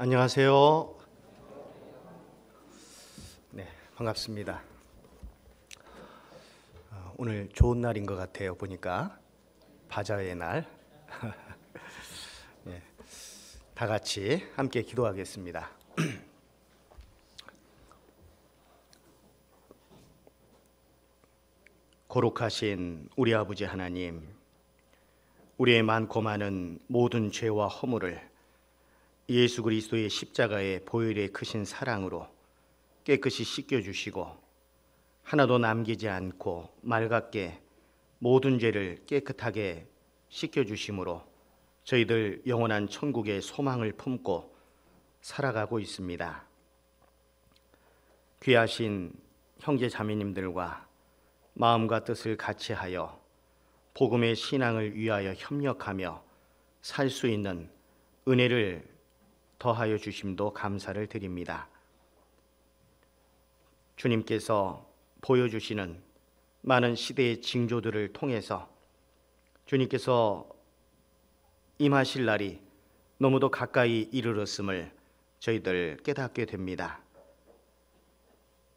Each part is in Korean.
안녕하세요. 네, 반갑습니다. 오늘 좋은 날인 것 같아요. 보니까 바자회의 날. 네, 다 같이 함께 기도하겠습니다. 거룩하신 우리 아버지 하나님, 우리의 많고 많은 모든 죄와 허물을 예수 그리스도의 십자가의 보혈의 크신 사랑으로 깨끗이 씻겨주시고 하나도 남기지 않고 맑게 모든 죄를 깨끗하게 씻겨주심으로 저희들 영원한 천국의 소망을 품고 살아가고 있습니다. 귀하신 형제 자매님들과 마음과 뜻을 같이하여 복음의 신앙을 위하여 협력하며 살 수 있는 은혜를 더하여 주심도 감사를 드립니다. 주님께서 보여주시는 많은 시대의 징조들을 통해서 주님께서 임하실 날이 너무도 가까이 이르렀음을 저희들 깨닫게 됩니다.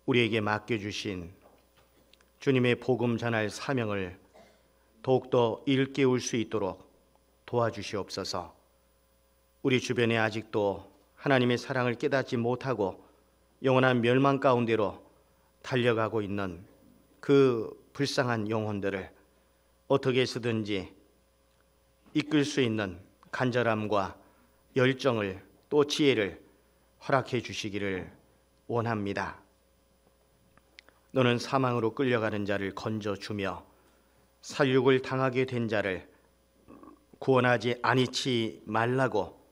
우리에게 맡겨주신 주님의 복음 전할 사명을 더욱더 일깨울 수 있도록 도와주시옵소서. 우리 주변에 아직도 하나님의 사랑을 깨닫지 못하고 영원한 멸망 가운데로 달려가고 있는 그 불쌍한 영혼들을 어떻게 해서든지 이끌 수 있는 간절함과 열정을 또 지혜를 허락해 주시기를 원합니다. 너는 사망으로 끌려가는 자를 건져주며 살육을 당하게 된 자를 구원하지 아니치 말라고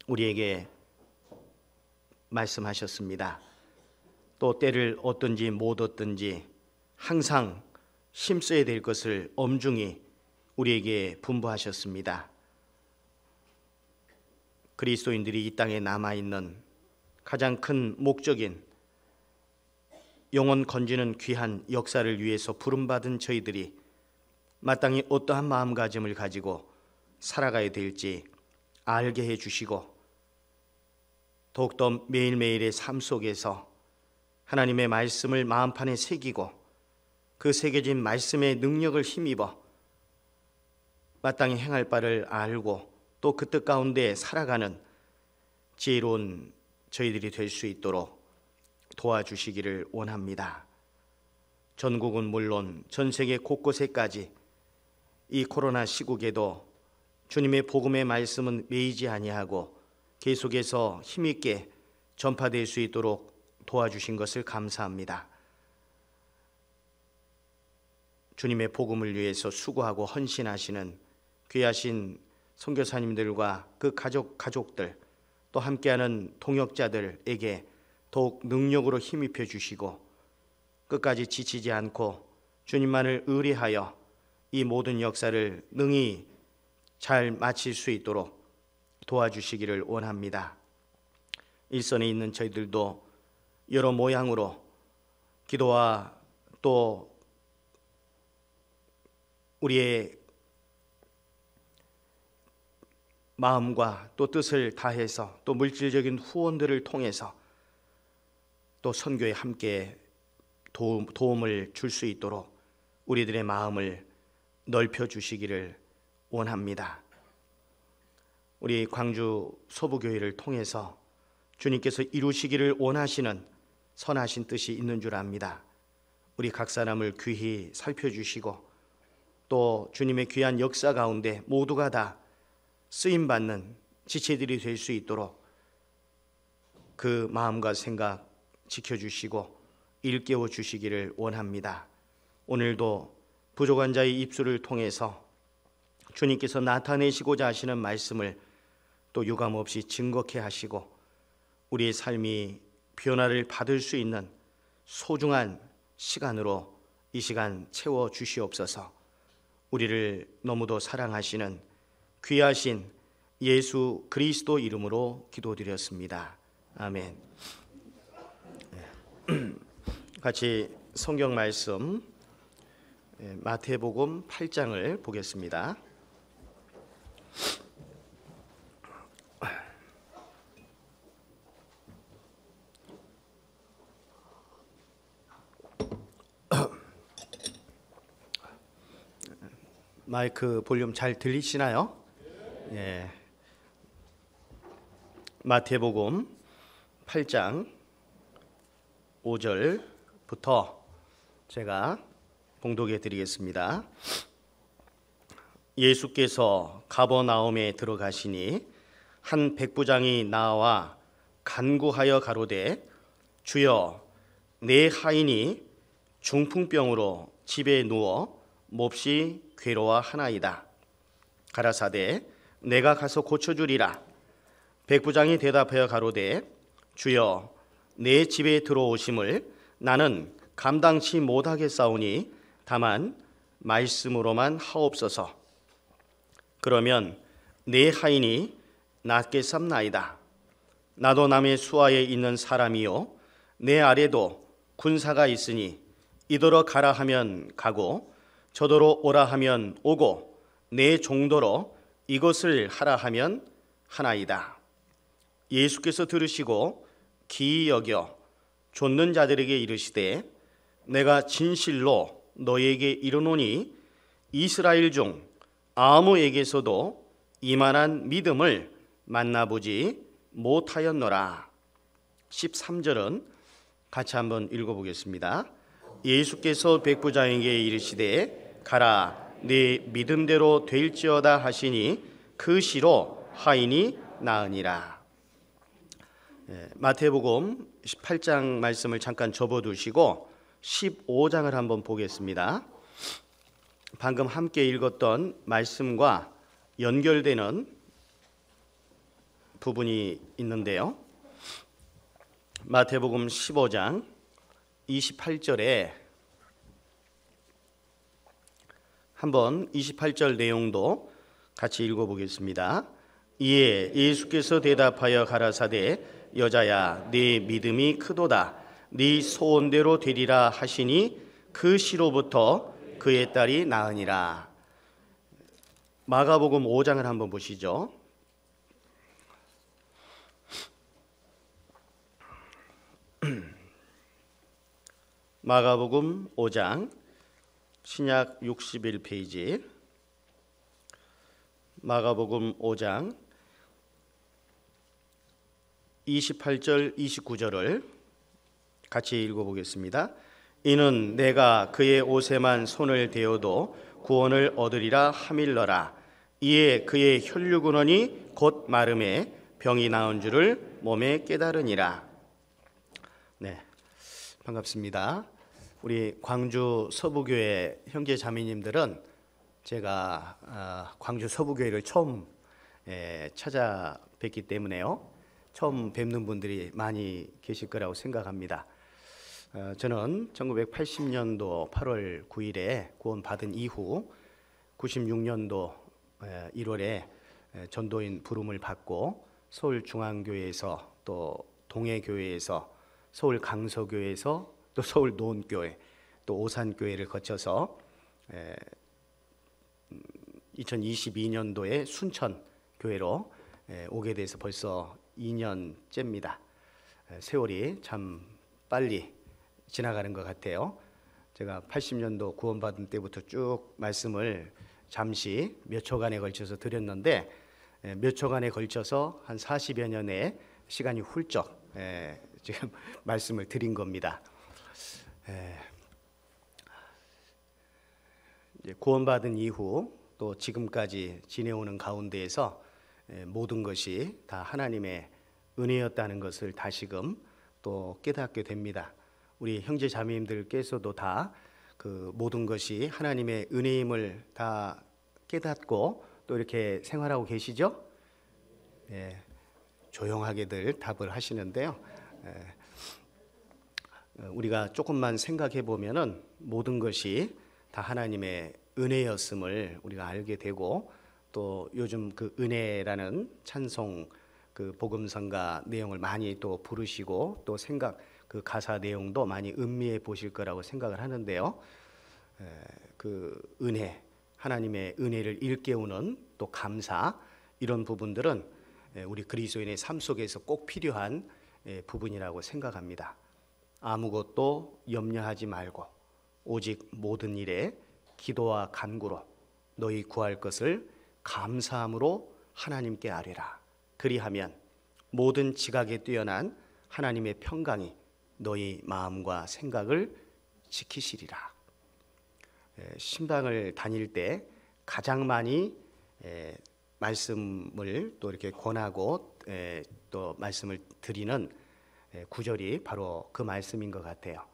우리에게 말씀하셨습니다. 또 때를 얻든지 못 얻든지 항상 힘써야 될 것을 엄중히 우리에게 분부하셨습니다. 그리스도인들이 이 땅에 남아있는 가장 큰 목적인 영혼 건지는 귀한 역사를 위해서 부름받은 저희들이 마땅히 어떠한 마음가짐을 가지고 살아가야 될지 알게 해주시고 더욱더 매일매일의 삶 속에서 하나님의 말씀을 마음판에 새기고 그 새겨진 말씀의 능력을 힘입어 마땅히 행할 바를 알고 또 그 뜻 가운데 살아가는 지혜로운 저희들이 될 수 있도록 도와주시기를 원합니다. 전국은 물론 전 세계 곳곳에까지 이 코로나 시국에도 주님의 복음의 말씀은 매이지 아니하고 계속해서 힘있게 전파될 수 있도록 도와주신 것을 감사합니다. 주님의 복음을 위해서 수고하고 헌신하시는 귀하신 선교사님들과 그 가족들 또 함께하는 동역자들에게 더욱 능력으로 힘입혀 주시고 끝까지 지치지 않고 주님만을 의뢰하여 이 모든 역사를 능히 잘 마칠 수 있도록 도와주시기를 원합니다. 일선에 있는 저희들도 여러 모양으로 기도와 또 우리의 마음과 또 뜻을 다해서 또 물질적인 후원들을 통해서 또 선교에 함께 도움을 줄 수 있도록 우리들의 마음을 넓혀 주시기를 원합니다. 우리 광주 소부교회를 통해서 주님께서 이루시기를 원하시는 선하신 뜻이 있는 줄 압니다. 우리 각 사람을 귀히 살펴주시고 또 주님의 귀한 역사 가운데 모두가 다 쓰임받는 지체들이 될 수 있도록 그 마음과 생각 지켜주시고 일깨워 주시기를 원합니다. 오늘도 부족한 자의 입술을 통해서 주님께서 나타내시고자 하시는 말씀을 또 유감없이 증거케 하시고 우리의 삶이 변화를 받을 수 있는 소중한 시간으로 이 시간 채워 주시옵소서. 우리를 너무도 사랑하시는 귀하신 예수 그리스도 이름으로 기도드렸습니다. 아멘. 같이 성경 말씀 마태복음 8장을 보겠습니다. 마이크 볼륨 잘 들리시나요? 예. 마태복음 8장 5절부터 제가 봉독해 드리겠습니다. 예수께서 가버나움에 들어가시니 한 백부장이 나와 간구하여 가로되 주여 내 하인이 중풍병으로 집에 누워 몹시 괴로워하나이다. 가라사대 내가 가서 고쳐주리라. 백부장이 대답하여 가로되 주여 내 집에 들어오심을 나는 감당치 못하겠사오니 다만 말씀으로만 하옵소서. 그러면 내 하인이 낫겠삼나이다. 나도 남의 수하에 있는 사람이요 내 아래도 군사가 있으니 이더러 가라 하면 가고 저더러 오라 하면 오고 내 종도로 이것을 하라 하면 하나이다. 예수께서 들으시고 기이 여겨 좇는 자들에게 이르시되 내가 진실로 너에게 이르노니 이스라엘 중 아무에게서도 이만한 믿음을 만나보지 못하였노라. 13절은 같이 한번 읽어보겠습니다. 예수께서 백부장에게 이르시되 가라 네 믿음대로 될지어다 하시니 그 시로 하인이 나으니라. 마태복음 18장 말씀을 잠깐 접어두시고 15장을 한번 보겠습니다. 방금 함께 읽었던 말씀과 연결되는 부분이 있는데요. 마태복음 15장 28절에 한번 28절 내용도 같이 읽어보겠습니다. 이에 예수께서 대답하여 가라사대 여자야 네 믿음이 크도다. 네 소원대로 되리라 하시니 그 시로부터 그의 딸이 나으니라. 마가복음 5장을 한번 보시죠. 마가복음 5장 신약 61페이지 마가복음 5장 28절 29절을 같이 읽어보겠습니다. 이는 내가 그의 옷에만 손을 대어도 구원을 얻으리라 하밀러라. 이에 그의 혈류근원이 곧 마름에 병이 나은 줄을 몸에 깨달으니라. 네, 반갑습니다. 우리 광주 서부교회 형제 자매님들은 제가 광주 서부교회를 처음 찾아뵙기 때문에요. 처음 뵙는 분들이 많이 계실 거라고 생각합니다. 저는 1980년도 8월 9일에 구원받은 이후 96년도 1월에 전도인 부름을 받고 서울중앙교회에서 또 동해교회에서 서울 강서교회에서 또 서울 노원교회 또 오산교회를 거쳐서 2022년도에 순천교회로 오게 돼서 벌써 2년째입니다. 세월이 참 빨리 지나가는 것 같아요. 제가 80년도 구원받은 때부터 쭉 말씀을 잠시 몇 초간에 걸쳐서 드렸는데 몇 초간에 걸쳐서 한 40여 년의 시간이 훌쩍 지금 말씀을 드린 겁니다. 이제 구원받은 이후 또 지금까지 지내오는 가운데에서 모든 것이 다 하나님의 은혜였다는 것을 다시금 또 깨닫게 됩니다. 우리 형제 자매님들께서도 다 그 모든 것이 하나님의 은혜임을 다 깨닫고 또 이렇게 생활하고 계시죠? 조용하게들 답을 하시는데요. 우리가 조금만 생각해 보면은 모든 것이 다 하나님의 은혜였음을 우리가 알게 되고 또 요즘 그 은혜라는 찬송 그 복음성가 내용을 많이 또 부르시고 또 생각 그 가사 내용도 많이 음미해 보실 거라고 생각을 하는데요. 그 은혜, 하나님의 은혜를 일깨우는 또 감사 이런 부분들은 우리 그리스도인의 삶 속에서 꼭 필요한 부분이라고 생각합니다. 아무것도 염려하지 말고 오직 모든 일에 기도와 간구로 너희 구할 것을 감사함으로 하나님께 아뢰라. 그리하면 모든 지각에 뛰어난 하나님의 평강이 너희 마음과 생각을 지키시리라. 신방을 다닐 때 가장 많이 말씀을 또 이렇게 권하고 또 말씀을 드리는 구절이 바로 그 말씀인 것 같아요.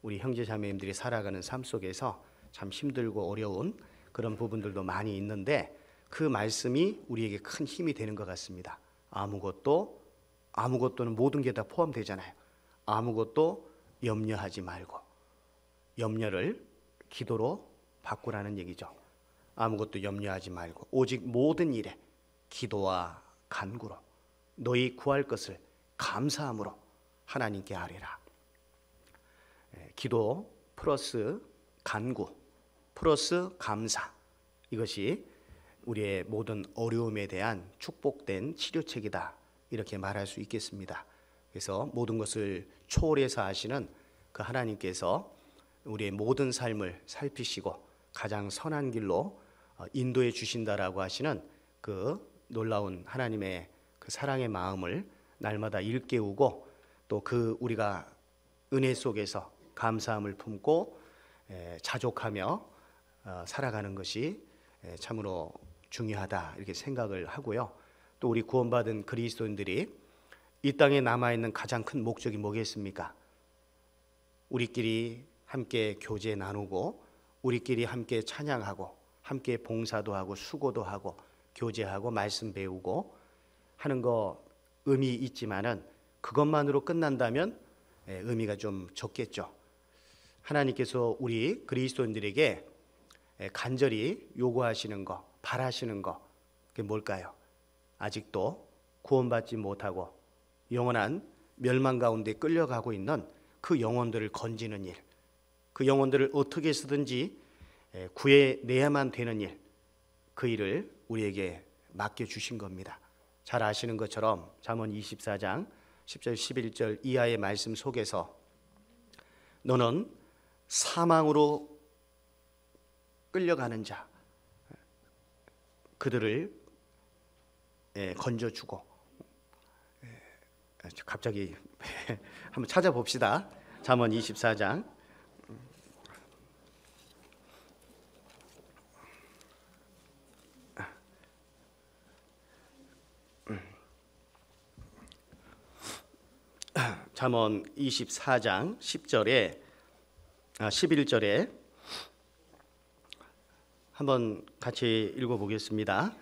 우리 형제자매님들이 살아가는 삶 속에서 참 힘들고 어려운 그런 부분들도 많이 있는데 그 말씀이 우리에게 큰 힘이 되는 것 같습니다. 아무것도는 모든 게 다 포함되잖아요. 아무것도 염려하지 말고, 염려를 기도로 바꾸라는 얘기죠. 아무것도 염려하지 말고 오직 모든 일에 기도와 간구로 너희 구할 것을 감사함으로 하나님께 아뢰라. 기도 플러스 간구 플러스 감사, 이것이 우리의 모든 어려움에 대한 축복된 치료책이다, 이렇게 말할 수 있겠습니다. 그래서 모든 것을 초월해서 하시는 그 하나님께서 우리의 모든 삶을 살피시고 가장 선한 길로 인도해 주신다라고 하시는 그 놀라운 하나님의 그 사랑의 마음을 날마다 일깨우고 또 그 우리가 은혜 속에서 감사함을 품고 자족하며 살아가는 것이 참으로 중요하다, 이렇게 생각을 하고요. 또 우리 구원받은 그리스도인들이 이 땅에 남아있는 가장 큰 목적이 뭐겠습니까? 우리끼리 함께 교제 나누고 우리끼리 함께 찬양하고 함께 봉사도 하고 수고도 하고 교제하고 말씀 배우고 하는 거 의미 있지만은 그것만으로 끝난다면 의미가 좀 적겠죠. 하나님께서 우리 그리스도인들에게 간절히 요구하시는 거, 바라시는 거, 그게 뭘까요? 아직도 구원받지 못하고 영원한 멸망 가운데 끌려가고 있는 그 영혼들을 건지는 일, 그 영혼들을 어떻게 해서든지 구해내야만 되는 일, 그 일을 우리에게 맡겨주신 겁니다. 잘 아시는 것처럼 잠언 24장 10절 11절 이하의 말씀 속에서 너는 사망으로 끌려가는 자, 그들을 건져주고, 갑자기 한번 찾아봅시다. 잠언 24장 잠언 24장 10절에 11절에 한번 같이 읽어보겠습니다.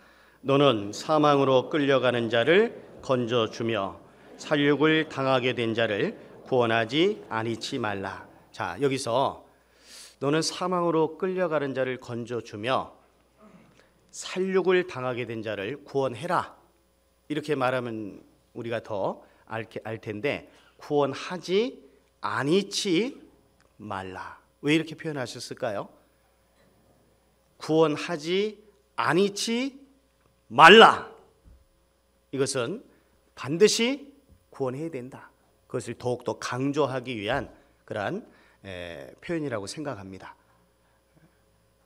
너는 사망으로 끌려가는 자를 건져주며 살육을 당하게 된 자를 구원하지 아니치 말라. 자, 여기서 너는 사망으로 끌려가는 자를 건져주며 살육을 당하게 된 자를 구원해라, 이렇게 말하면 우리가 더 알 텐데 구원하지 아니치 말라. 왜 이렇게 표현하셨을까요? 구원하지 아니치 말라. 이것은 반드시 구원해야 된다. 그것을 더욱더 강조하기 위한 그러한 표현이라고 생각합니다.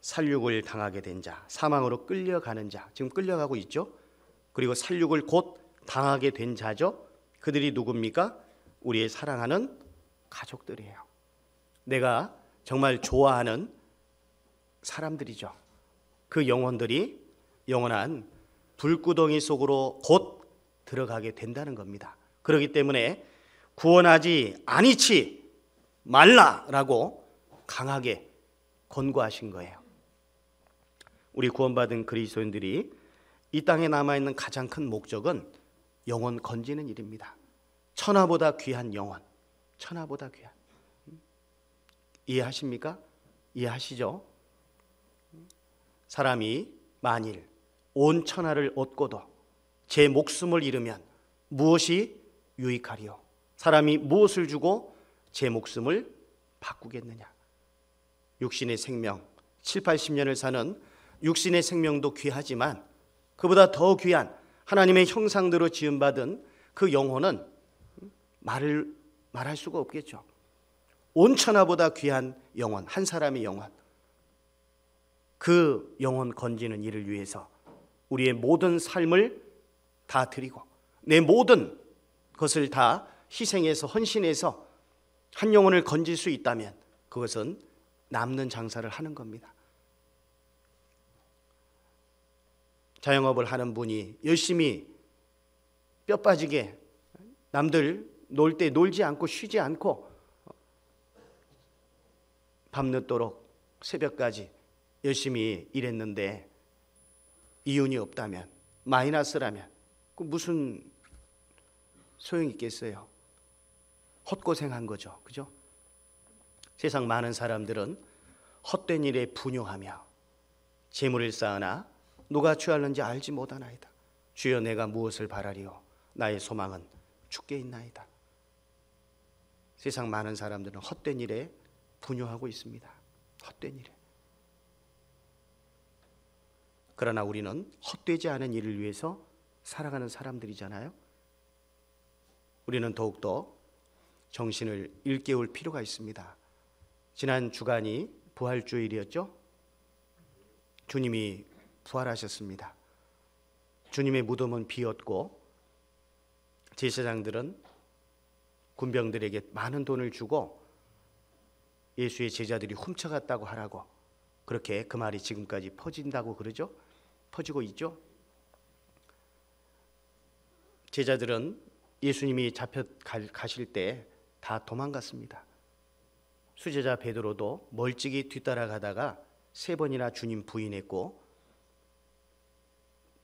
살육을 당하게 된 자, 사망으로 끌려가는 자, 지금 끌려가고 있죠. 그리고 살육을 곧 당하게 된 자죠. 그들이 누굽니까? 우리의 사랑하는 가족들이에요. 내가 정말 좋아하는 사람들이죠. 그 영혼들이 영원한 불구덩이 속으로 곧 들어가게 된다는 겁니다. 그렇기 때문에 구원하지 아니치 말라라고 강하게 권고하신 거예요. 우리 구원받은 그리스도인들이 이 땅에 남아있는 가장 큰 목적은 영혼 건지는 일입니다. 천하보다 귀한 영혼, 천하보다 귀한. 이해하십니까? 이해하시죠? 사람이 만일 온 천하를 얻고도 제 목숨을 잃으면 무엇이 유익하리요? 사람이 무엇을 주고 제 목숨을 바꾸겠느냐? 육신의 생명, 7, 80년을 사는 육신의 생명도 귀하지만 그보다 더 귀한 하나님의 형상대로 지음받은 그 영혼은 말할 수가 없겠죠. 온 천하보다 귀한 영혼, 한 사람의 영혼. 그 영혼 건지는 일을 위해서 우리의 모든 삶을 다 드리고 내 모든 것을 다 희생해서 헌신해서 한 영혼을 건질 수 있다면 그것은 남는 장사를 하는 겁니다. 자영업을 하는 분이 열심히 뼈 빠지게 남들 놀 때 놀지 않고 쉬지 않고 밤늦도록 새벽까지 열심히 일했는데 이윤이 없다면, 마이너스라면 그 무슨 소용이 있겠어요? 헛고생한 거죠. 그죠? 세상 많은 사람들은 헛된 일에 분용하며 재물을 쌓으나 누가 취하는지 알지 못하나이다. 주여 내가 무엇을 바라리요? 나의 소망은 주께 있나이다. 세상 많은 사람들은 헛된 일에 분용하고 있습니다. 헛된 일에. 그러나 우리는 헛되지 않은 일을 위해서 살아가는 사람들이잖아요. 우리는 더욱더 정신을 일깨울 필요가 있습니다. 지난 주간이 부활주일이었죠. 주님이 부활하셨습니다. 주님의 무덤은 비었고 제사장들은 군병들에게 많은 돈을 주고 예수의 제자들이 훔쳐갔다고 하라고, 그렇게 그 말이 지금까지 퍼진다고 그러죠. 퍼지고 있죠. 제자들은 예수님이 잡혀 가실 때 다 도망갔습니다. 수제자 베드로도 멀찍이 뒤따라가다가 3번이나 주님 부인했고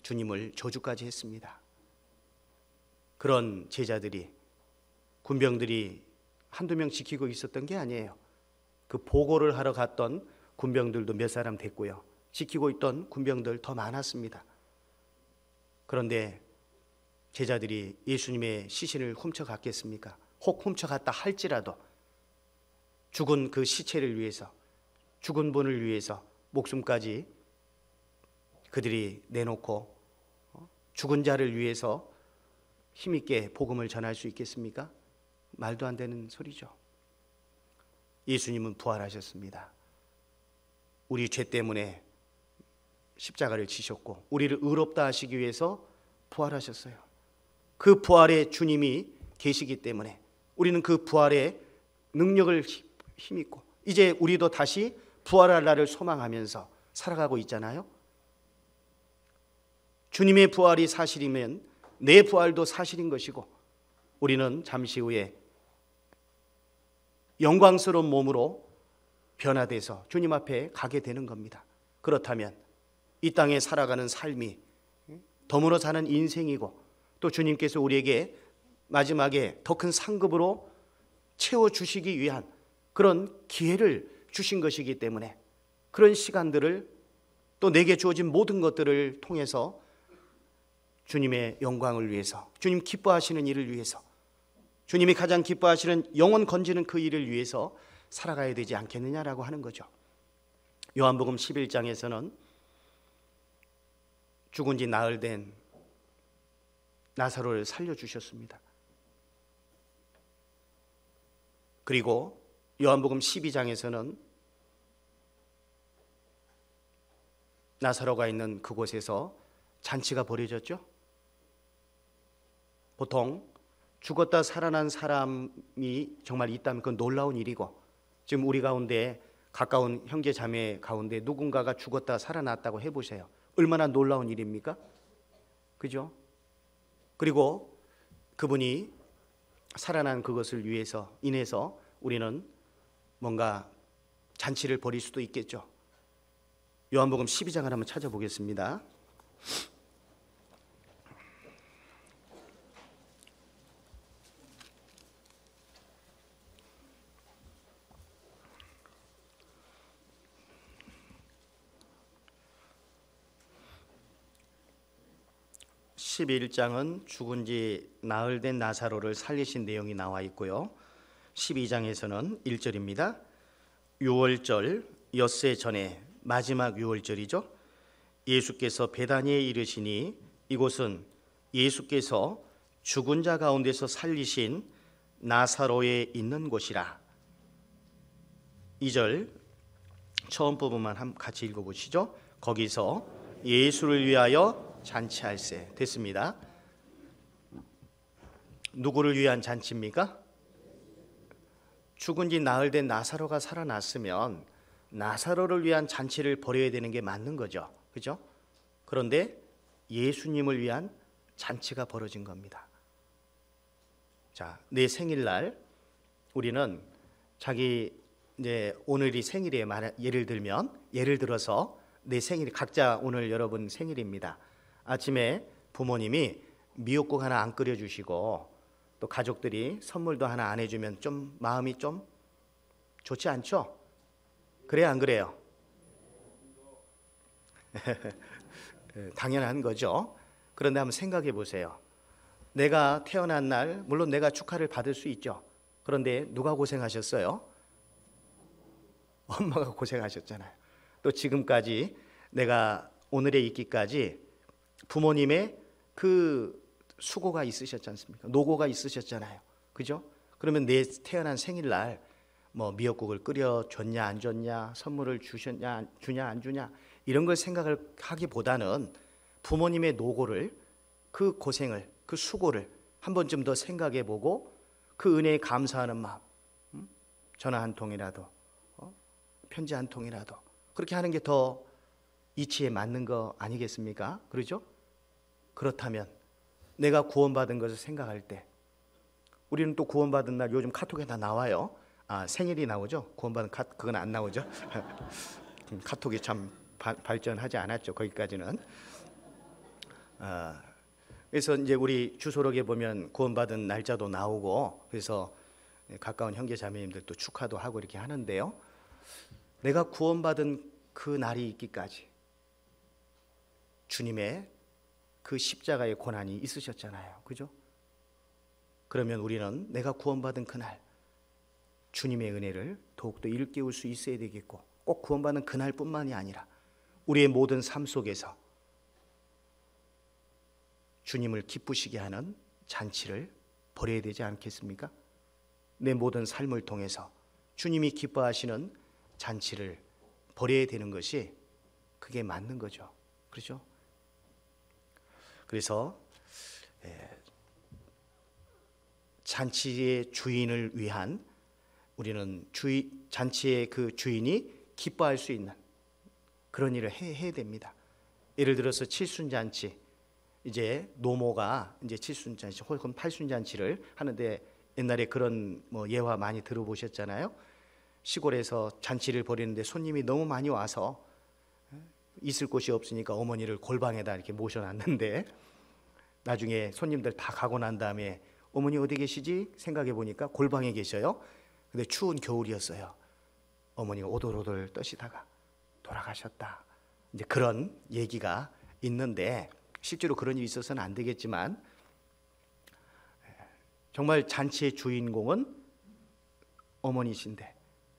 주님을 저주까지 했습니다. 그런 제자들이, 군병들이 한두 명 지키고 있었던 게 아니에요. 그 보고를 하러 갔던 군병들도 몇 사람 됐고요. 지키고 있던 군병들 더 많았습니다. 그런데 제자들이 예수님의 시신을 훔쳐갔겠습니까? 혹 훔쳐갔다 할지라도 죽은 그 시체를 위해서, 죽은 분을 위해서 목숨까지 그들이 내놓고 죽은 자를 위해서 힘있게 복음을 전할 수 있겠습니까? 말도 안 되는 소리죠. 예수님은 부활하셨습니다. 우리 죄 때문에 십자가를 지셨고 우리를 의롭다 하시기 위해서 부활하셨어요. 그 부활에 주님이 계시기 때문에 우리는 그 부활의 능력을 힘입고 이제 우리도 다시 부활할 날을 소망하면서 살아가고 있잖아요. 주님의 부활이 사실이면 내 부활도 사실인 것이고 우리는 잠시 후에 영광스러운 몸으로 변화돼서 주님 앞에 가게 되는 겁니다. 그렇다면 이 땅에 살아가는 삶이 덤으로 사는 인생이고 또 주님께서 우리에게 마지막에 더 큰 상급으로 채워주시기 위한 그런 기회를 주신 것이기 때문에 그런 시간들을 또 내게 주어진 모든 것들을 통해서 주님의 영광을 위해서, 주님 기뻐하시는 일을 위해서, 주님이 가장 기뻐하시는 영혼 건지는 그 일을 위해서 살아가야 되지 않겠느냐라고 하는 거죠. 요한복음 11장에서는 죽은 지 나흘 된 나사로를 살려주셨습니다. 그리고 요한복음 12장에서는 나사로가 있는 그곳에서 잔치가 벌어졌죠. 보통 죽었다 살아난 사람이 정말 있다면 그건 놀라운 일이고 지금 우리 가운데 가까운 형제 자매 가운데 누군가가 죽었다 살아났다고 해보세요. 얼마나 놀라운 일입니까? 그죠? 그리고 그분이 살아난 그것을 위해서 인해서 우리는 뭔가 잔치를 벌일 수도 있겠죠. 요한복음 12장을 한번 찾아보겠습니다. (11장은) 죽은 지 나흘 된 나사로를 살리신 내용이 나와 있고요. 12장에서는 1절입니다. 유월절 엿새 전에 마지막 유월절이죠. 예수께서 베다니에 이르시니 이곳은 예수께서 죽은 자 가운데서 살리신 나사로에 있는 곳이라. 2절 처음 부분만 같이 읽어보시죠. 거기서 예수를 위하여 잔치할세. 됐습니다. 누구를 위한 잔치입니까? 죽은 지 나흘 된 나사로가 살아났으면 나사로를 위한 잔치를 벌여야 되는 게 맞는 거죠. 그죠? 그런데 예수님을 위한 잔치가 벌어진 겁니다. 자, 내 생일날 우리는 자기 이제 오늘이 생일이에요. 예를 들어서 내 생일, 각자 오늘 여러분 생일입니다. 아침에 부모님이 미역국 하나 안 끓여주시고 또 가족들이 선물도 하나 안 해주면 좀 마음이 좀 좋지 않죠? 그래요, 안 그래요? 당연한 거죠. 그런데 한번 생각해 보세요. 내가 태어난 날 물론 내가 축하를 받을 수 있죠. 그런데 누가 고생하셨어요? 엄마가 고생하셨잖아요. 또 지금까지 내가 오늘에 있기까지 부모님의 그 수고가 있으셨지 않습니까? 노고가 있으셨잖아요. 그죠? 그러면 내 태어난 생일날 뭐 미역국을 끓여 줬냐 안 줬냐, 선물을 주셨냐 주냐 안 주냐 이런 걸 생각을 하기보다는 부모님의 노고를, 그 고생을, 그 수고를 한 번쯤 더 생각해 보고 그 은혜에 감사하는 마음, 전화 한 통이라도, 편지 한 통이라도 그렇게 하는 게 더 이치에 맞는 거 아니겠습니까? 그렇죠? 그렇다면 내가 구원받은 것을 생각할 때, 우리는 또 구원받은 날 요즘 카톡에 다 나와요. 생일이 나오죠? 구원받은 그건 안 나오죠? 카톡이 참 발전하지 않았죠. 거기까지는. 그래서 이제 우리 주소록에 보면 구원받은 날짜도 나오고, 그래서 가까운 형제 자매님들도 축하도 하고 이렇게 하는데요. 내가 구원받은 그 날이 있기까지 주님의 그 십자가의 고난이 있으셨잖아요. 그죠? 그러면 우리는 내가 구원받은 그날 주님의 은혜를 더욱더 일깨울 수 있어야 되겠고, 꼭 구원받는 그날뿐만이 아니라 우리의 모든 삶 속에서 주님을 기쁘시게 하는 잔치를 벌여야 되지 않겠습니까? 내 모든 삶을 통해서 주님이 기뻐하시는 잔치를 벌여야 되는 것이 그게 맞는 거죠. 그렇죠? 그래서 잔치의 주인을 위한, 우리는 잔치의 그 주인이 기뻐할 수 있는 그런 일을 해야 됩니다. 예를 들어서 칠순잔치, 이제 노모가 이제 칠순잔치 혹은 팔순잔치를 하는데, 옛날에 그런 뭐 예화 많이 들어보셨잖아요. 시골에서 잔치를 벌이는데 손님이 너무 많이 와서 있을 곳이 없으니까 어머니를 골방에다 이렇게 모셔놨는데, 나중에 손님들 다 가고 난 다음에 어머니 어디 계시지? 생각해 보니까 골방에 계셔요. 근데 추운 겨울이었어요. 어머니가 오돌오돌 떠시다가 돌아가셨다. 이제 그런 얘기가 있는데, 실제로 그런 일이 있어서는 안 되겠지만 정말 잔치의 주인공은 어머니신데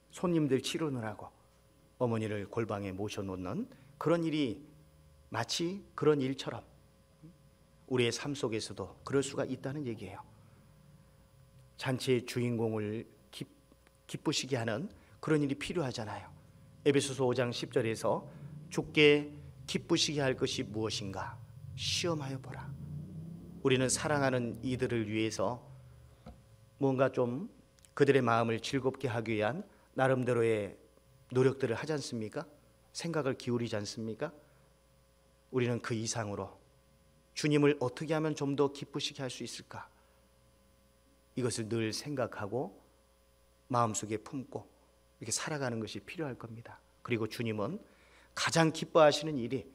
손님들 치르느라고 어머니를 골방에 모셔놓는 그런 일이 마치 그런 일처럼 우리의 삶 속에서도 그럴 수가 있다는 얘기예요. 잔치의 주인공을 기쁘시게 하는 그런 일이 필요하잖아요. 에베소서 5장 10절에서 주께 기쁘시게 할 것이 무엇인가 시험하여 보라. 우리는 사랑하는 이들을 위해서 뭔가 좀 그들의 마음을 즐겁게 하기 위한 나름대로의 노력들을 하지 않습니까? 생각을 기울이지 않습니까? 우리는 그 이상으로 주님을 어떻게 하면 좀 더 기쁘시게 할 수 있을까? 이것을 늘 생각하고 마음속에 품고 이렇게 살아가는 것이 필요할 겁니다. 그리고 주님은 가장 기뻐하시는 일이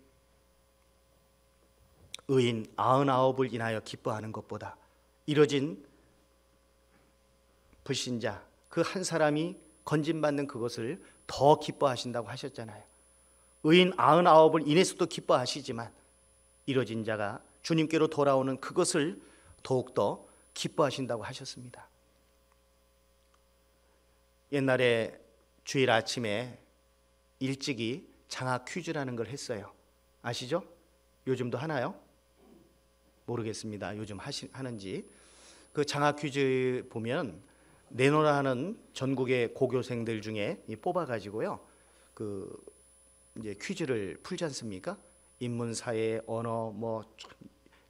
의인 99을 인하여 기뻐하는 것보다 이뤄진 불신자 그 한 사람이 건진받는 그것을 더 기뻐하신다고 하셨잖아요. 의인 99을 인해서도 기뻐하시지만 이뤄진 자가 주님께로 돌아오는 그것을 더욱더 기뻐하신다고 하셨습니다. 옛날에 주일 아침에 일찍이 장학 퀴즈라는 걸 했어요. 아시죠? 요즘도 하나요? 모르겠습니다. 요즘 하는지. 그 장학 퀴즈 보면 내노라 하는 전국의 고교생들 중에 뽑아가지고요, 그 이제 퀴즈를 풀지 않습니까? 인문, 사회, 언어 뭐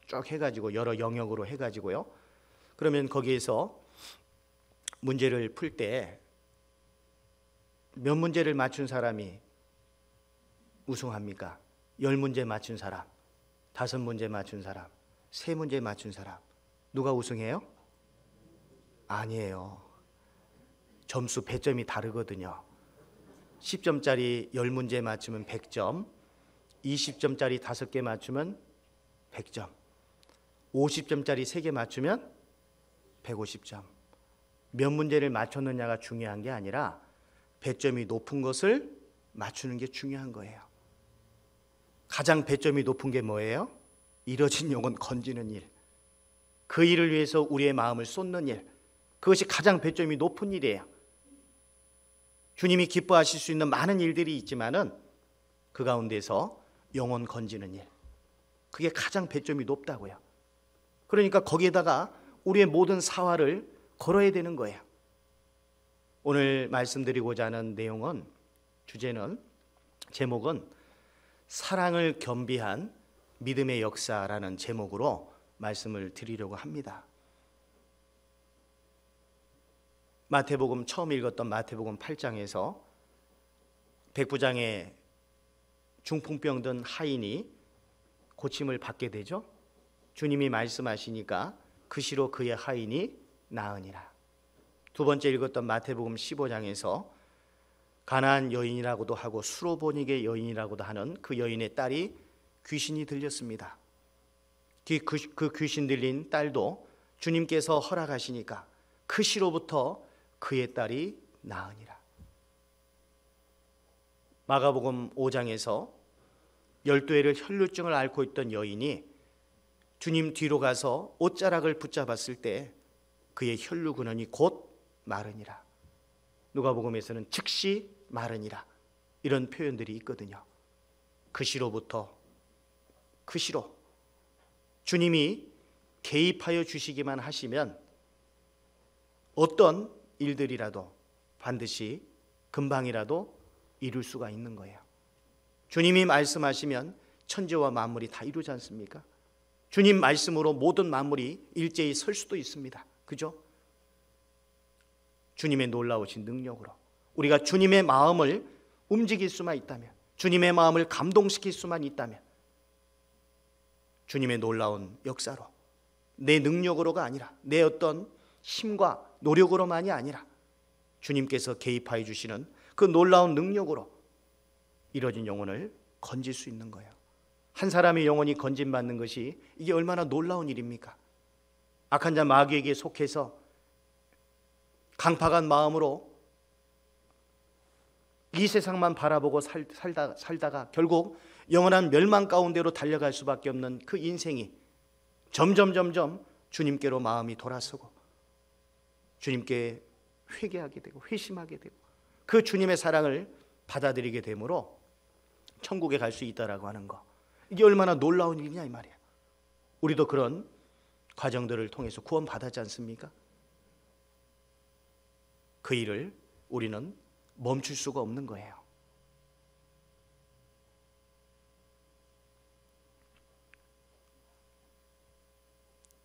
쭉 해가지고 여러 영역으로 해가지고요. 그러면 거기에서 문제를 풀 때 몇 문제를 맞춘 사람이 우승합니까? 10문제 맞춘 사람, 5문제 맞춘 사람, 3문제 맞춘 사람, 누가 우승해요? 아니에요. 점수 배점이 다르거든요. 10점짜리 10문제 맞추면 100점, 20점짜리 5개 맞추면 100점, 50점짜리 3개 맞추면 150점. 몇 문제를 맞췄느냐가 중요한 게 아니라 배점이 높은 것을 맞추는 게 중요한 거예요. 가장 배점이 높은 게 뭐예요? 이뤄진 영혼 건지는 일, 그 일을 위해서 우리의 마음을 쏟는 일, 그것이 가장 배점이 높은 일이에요. 주님이 기뻐하실 수 있는 많은 일들이 있지만은 그 가운데서 영혼 건지는 일, 그게 가장 배점이 높다고요. 그러니까 거기에다가 우리의 모든 사활을 걸어야 되는 거예요. 오늘 말씀드리고자 하는 내용은, 주제는, 제목은 사랑을 겸비한 믿음의 역사라는 제목으로 말씀을 드리려고 합니다. 마태복음, 처음 읽었던 마태복음 8장에서 백부장의 중풍병 든 하인이 고침을 받게 되죠. 주님이 말씀하시니까 그 시로 그의 하인이 나으니라. 두 번째 읽었던 마태복음 15장에서 가나안 여인이라고도 하고 수로보닉의 여인이라고도 하는 그 여인의 딸이 귀신이 들렸습니다. 그 귀신 들린 딸도 주님께서 허락하시니까 그 시로부터 그의 딸이 나으니라. 마가복음 5장에서 12회를 혈루증을 앓고 있던 여인이 주님 뒤로 가서 옷자락을 붙잡았을 때 그의 혈루 근원이 곧 마르니라. 누가복음에서는 즉시 마르니라, 이런 표현들이 있거든요. 그 시로부터, 그 시로 주님이 개입하여 주시기만 하시면 어떤 일들이라도 반드시 금방이라도 이룰 수가 있는 거예요. 주님이 말씀하시면 천지와 만물이 다 이루지 않습니까? 주님 말씀으로 모든 만물이 일제히 설 수도 있습니다. 그죠? 주님의 놀라우신 능력으로 우리가 주님의 마음을 움직일 수만 있다면, 주님의 마음을 감동시킬 수만 있다면, 주님의 놀라운 역사로, 내 능력으로가 아니라 내 어떤 힘과 노력으로만이 아니라 주님께서 개입하여 주시는 그 놀라운 능력으로 이뤄진 영혼을 건질 수 있는 거예요. 한 사람의 영혼이 건진받는 것이 이게 얼마나 놀라운 일입니까? 악한 자 마귀에게 속해서 강팍한 마음으로 이 세상만 바라보고 살다가 결국 영원한 멸망 가운데로 달려갈 수밖에 없는 그 인생이 점점 주님께로 마음이 돌아서고 주님께 회개하게 되고 회심하게 되고 그 주님의 사랑을 받아들이게 되므로 천국에 갈 수 있다라고 하는 거, 이게 얼마나 놀라운 일이냐 이 말이에요. 우리도 그런 과정들을 통해서 구원 받았지 않습니까? 그 일을 우리는 멈출 수가 없는 거예요.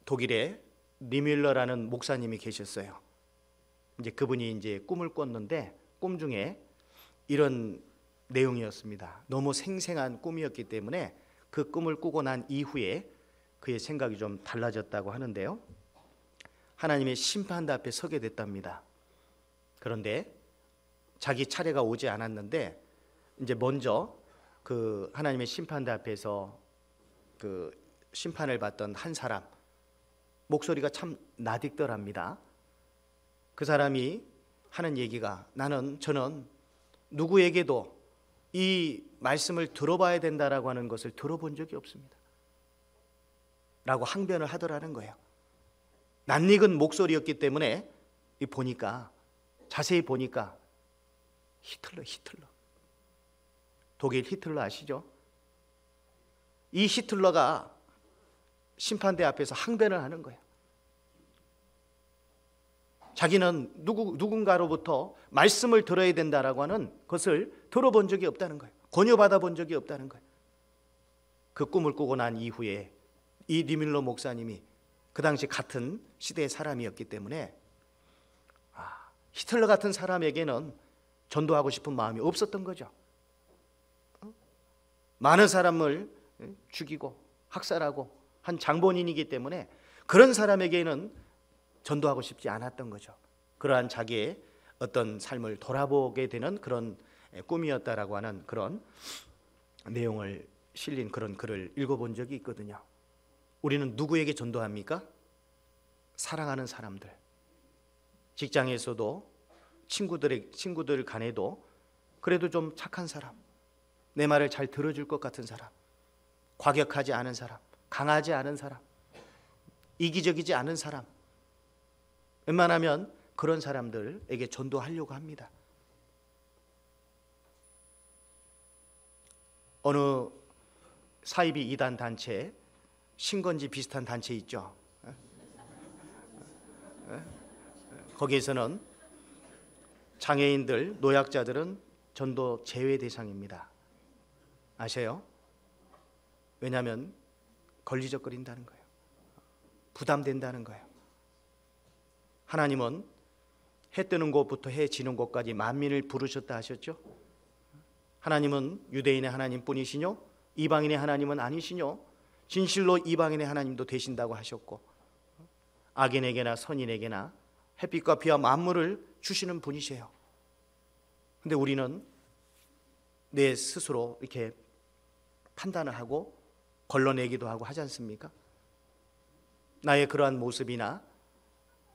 독일에 리뮬러라는 목사님이 계셨어요. 이제 그분이 이제 꿈을 꿨는데 꿈 중에 이런 내용이었습니다. 너무 생생한 꿈이었기 때문에 그 꿈을 꾸고 난 이후에 그의 생각이 좀 달라졌다고 하는데요. 하나님의 심판대 앞에 서게 됐답니다. 그런데 자기 차례가 오지 않았는데 이제 먼저 그 하나님의 심판대 앞에서 그 심판을 받던 한 사람, 목소리가 참 나딕더랍니다. 그 사람이 하는 얘기가, 저는 누구에게도 이 말씀을 들어봐야 된다라고 하는 것을 들어본 적이 없습니다 라고 항변을 하더라는 거예요. 낯익은 목소리였기 때문에 자세히 보니까 히틀러, 독일 히틀러 아시죠? 이 히틀러가 심판대 앞에서 항변을 하는 거예요. 자기는 누군가로부터 말씀을 들어야 된다라고 하는 것을 들어본 적이 없다는 거예요. 권유받아 본 적이 없다는 거예요. 그 꿈을 꾸고 난 이후에 이 리밀러 목사님이 그 당시 같은 시대의 사람이었기 때문에 히틀러 같은 사람에게는 전도하고 싶은 마음이 없었던 거죠. 많은 사람을 죽이고 학살하고 한 장본인이기 때문에 그런 사람에게는 전도하고 싶지 않았던 거죠. 그러한 자기의 어떤 삶을 돌아보게 되는 그런 꿈이었다라고 하는 그런 내용을 실린 그런 글을 읽어본 적이 있거든요. 우리는 누구에게 전도합니까? 사랑하는 사람들, 직장에서도 친구들 간에도 그래도 좀 착한 사람, 내 말을 잘 들어줄 것 같은 사람, 과격하지 않은 사람, 강하지 않은 사람, 이기적이지 않은 사람, 웬만하면 그런 사람들에게 전도하려고 합니다. 어느 사이비 이단 단체, 신건지 비슷한 단체 있죠. 거기에서는 장애인들, 노약자들은 전도 제외 대상입니다. 아세요? 왜냐하면 걸리적거린다는 거예요. 부담된다는 거예요. 하나님은 해 뜨는 곳부터 해 지는 곳까지 만민을 부르셨다 하셨죠? 하나님은 유대인의 하나님뿐이시뇨? 이방인의 하나님은 아니시뇨? 진실로 이방인의 하나님도 되신다고 하셨고, 악인에게나 선인에게나 햇빛과 비와 만물을 주시는 분이세요. 근데 우리는 내 스스로 이렇게 판단을 하고 걸러내기도 하고 하지 않습니까? 나의 그러한 모습이나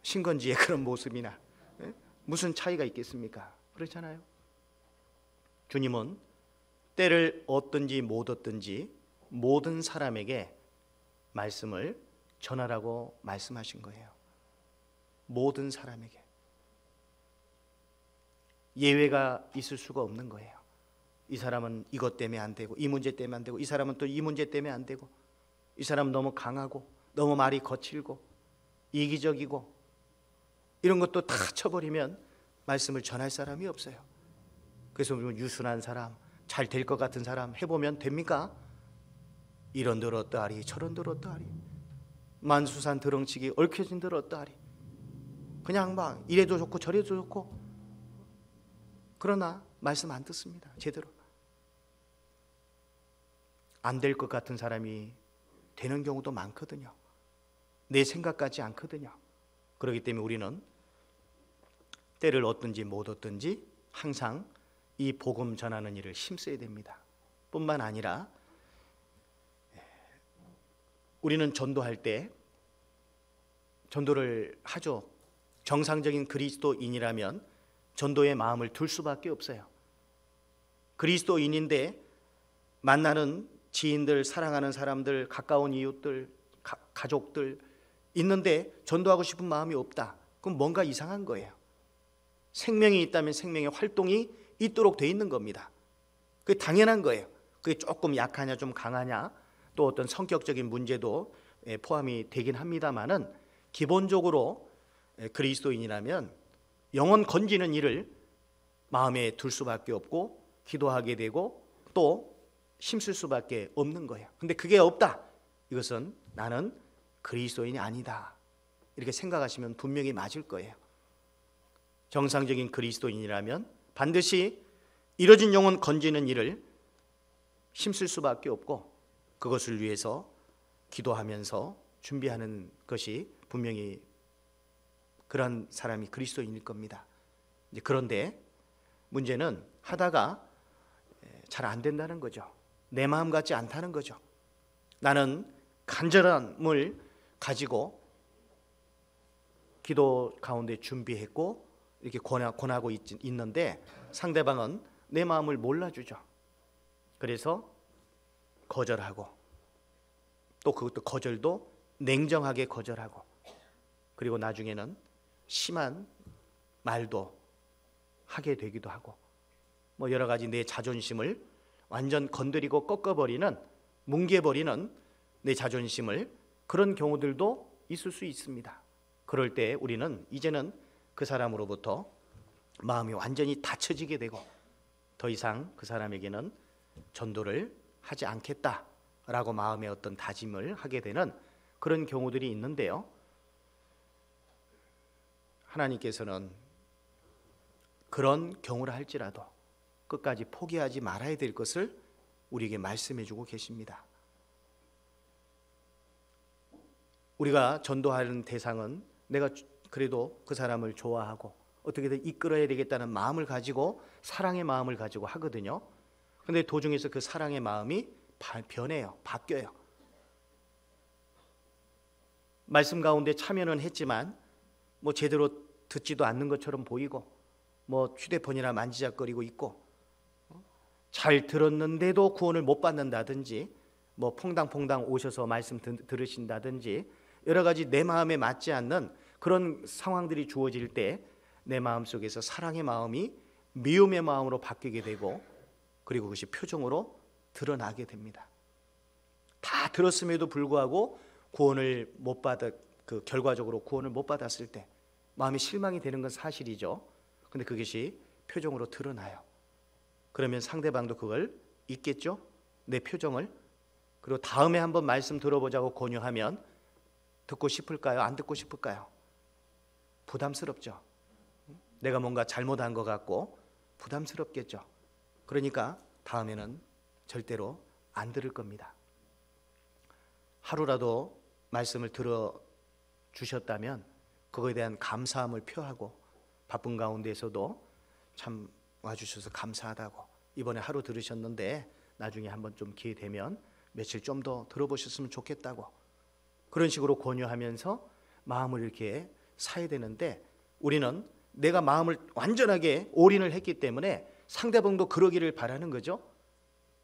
신건지의 그런 모습이나 무슨 차이가 있겠습니까? 그렇잖아요. 주님은 때를 얻든지 못 얻든지 모든 사람에게 말씀을 전하라고 말씀하신 거예요. 모든 사람에게. 예외가 있을 수가 없는 거예요. 이 사람은 이것 때문에 안 되고, 이 문제 때문에 안 되고, 이 사람은 또 이 문제 때문에 안 되고, 이 사람은 너무 강하고 너무 말이 거칠고 이기적이고, 이런 것도 다 쳐버리면 말씀을 전할 사람이 없어요. 그래서 유순한 사람, 잘 될 것 같은 사람 해보면 됩니까? 이런들 어떠하리 저런들 어떠하리, 만수산 드렁치기 얽혀진들 어떠하리, 그냥 막 이래도 좋고 저래도 좋고, 그러나 말씀 안 듣습니다. 제대로 안 될 것 같은 사람이 되는 경우도 많거든요. 내 생각 같지 않거든요. 그렇기 때문에 우리는 때를 얻든지 못 얻든지 항상 이 복음 전하는 일을 힘써야 됩니다. 뿐만 아니라 우리는 전도할 때 전도를 하죠. 정상적인 그리스도인이라면 전도의 마음을 둘 수밖에 없어요. 그리스도인인데 만나는 지인들, 사랑하는 사람들, 가까운 이웃들, 가족들 있는데 전도하고 싶은 마음이 없다. 그럼 뭔가 이상한 거예요. 생명이 있다면 생명의 활동이 있도록 돼 있는 겁니다. 그게 당연한 거예요. 그게 조금 약하냐 좀 강하냐, 또 어떤 성격적인 문제도 포함이 되긴 합니다만은, 기본적으로 그리스도인이라면 영혼 건지는 일을 마음에 둘 수밖에 없고 기도하게 되고 또 힘쓸 수밖에 없는 거예요. 근데 그게 없다, 이것은 나는 그리스도인이 아니다, 이렇게 생각하시면 분명히 맞을 거예요. 정상적인 그리스도인이라면 반드시 이뤄진 영혼 건지는 일을 힘쓸 수밖에 없고 그것을 위해서 기도하면서 준비하는 것이 분명히 그런 사람이 그리스도인일 겁니다. 그런데 문제는 하다가 잘 안 된다는 거죠. 내 마음 같지 않다는 거죠. 나는 간절함을 가지고 기도 가운데 준비했고 이렇게 권하고 있는데 상대방은 내 마음을 몰라주죠. 그래서 거절하고, 또 그것도 거절도 냉정하게 거절하고, 그리고 나중에는 심한 말도 하게 되기도 하고, 뭐 여러 가지 내 자존심을 완전 건드리고 꺾어버리는, 뭉개버리는 내 자존심을, 그런 경우들도 있을 수 있습니다. 그럴 때 우리는 이제는 그 사람으로부터 마음이 완전히 닫혀지게 되고 더 이상 그 사람에게는 전도를 하지 않겠다라고 마음의 어떤 다짐을 하게 되는 그런 경우들이 있는데요. 하나님께서는 그런 경우라 할지라도 끝까지 포기하지 말아야 될 것을 우리에게 말씀해 주고 계십니다. 우리가 전도하는 대상은 내가 그래도 그 사람을 좋아하고 어떻게든 이끌어야 되겠다는 마음을 가지고 사랑의 마음을 가지고 하거든요. 그런데 도중에서 그 사랑의 마음이 변해요. 바뀌어요. 말씀 가운데 참여는 했지만 뭐 제대로 듣지도 않는 것처럼 보이고 뭐 휴대폰이나 만지작거리고 있고 잘 들었는데도 구원을 못 받는다든지 뭐 퐁당퐁당 오셔서 말씀 들으신다든지 여러 가지 내 마음에 맞지 않는 그런 상황들이 주어질 때 내 마음속에서 사랑의 마음이 미움의 마음으로 바뀌게 되고 그리고 그것이 표정으로 드러나게 됩니다. 다 들었음에도 불구하고 구원을 못 받아 결과적으로 구원을 못 받았을 때 마음이 실망이 되는 건 사실이죠. 근데 그것이 표정으로 드러나요. 그러면 상대방도 그걸 잊겠죠? 내 표정을. 그리고 다음에 한번 말씀 들어보자고 권유하면 듣고 싶을까요? 안 듣고 싶을까요? 부담스럽죠. 내가 뭔가 잘못한 것 같고 부담스럽겠죠. 그러니까 다음에는 절대로 안 들을 겁니다. 하루라도 말씀을 들어주셨다면 그거에 대한 감사함을 표하고 바쁜 가운데서도 참 와주셔서 감사하다고, 이번에 하루 들으셨는데 나중에 한번 좀 기회 되면 며칠 좀 더 들어보셨으면 좋겠다고, 그런 식으로 권유하면서 마음을 이렇게 사야 되는데, 우리는 내가 마음을 완전하게 올인을 했기 때문에 상대방도 그러기를 바라는 거죠.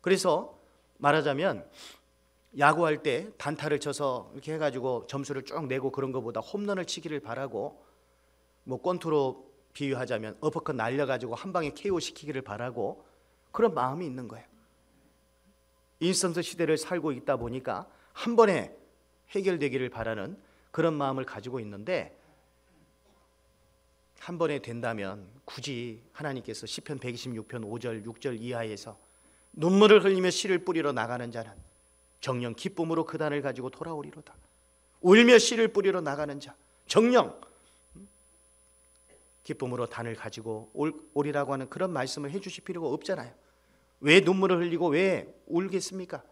그래서 말하자면 야구할 때 단타를 쳐서 이렇게 해가지고 점수를 쭉 내고 그런 것보다 홈런을 치기를 바라고, 뭐 권투로 비유하자면 어퍼컷 날려가지고 한 방에 KO 시키기를 바라고, 그런 마음이 있는 거예요. 인스턴트 시대를 살고 있다 보니까 한 번에 해결되기를 바라는 그런 마음을 가지고 있는데, 한 번에 된다면 굳이 하나님께서 시편 126편 5절 6절 이하에서 눈물을 흘리며 씨를 뿌리러 나가는 자는 정녕 기쁨으로 그 단을 가지고 돌아오리로다. 울며 씨를 뿌리러 나가는 자 정녕 기쁨으로 단을 가지고 오리라고 하는 그런 말씀을 해주실 필요가 없잖아요. 왜 눈물을 흘리고 왜 울겠습니까?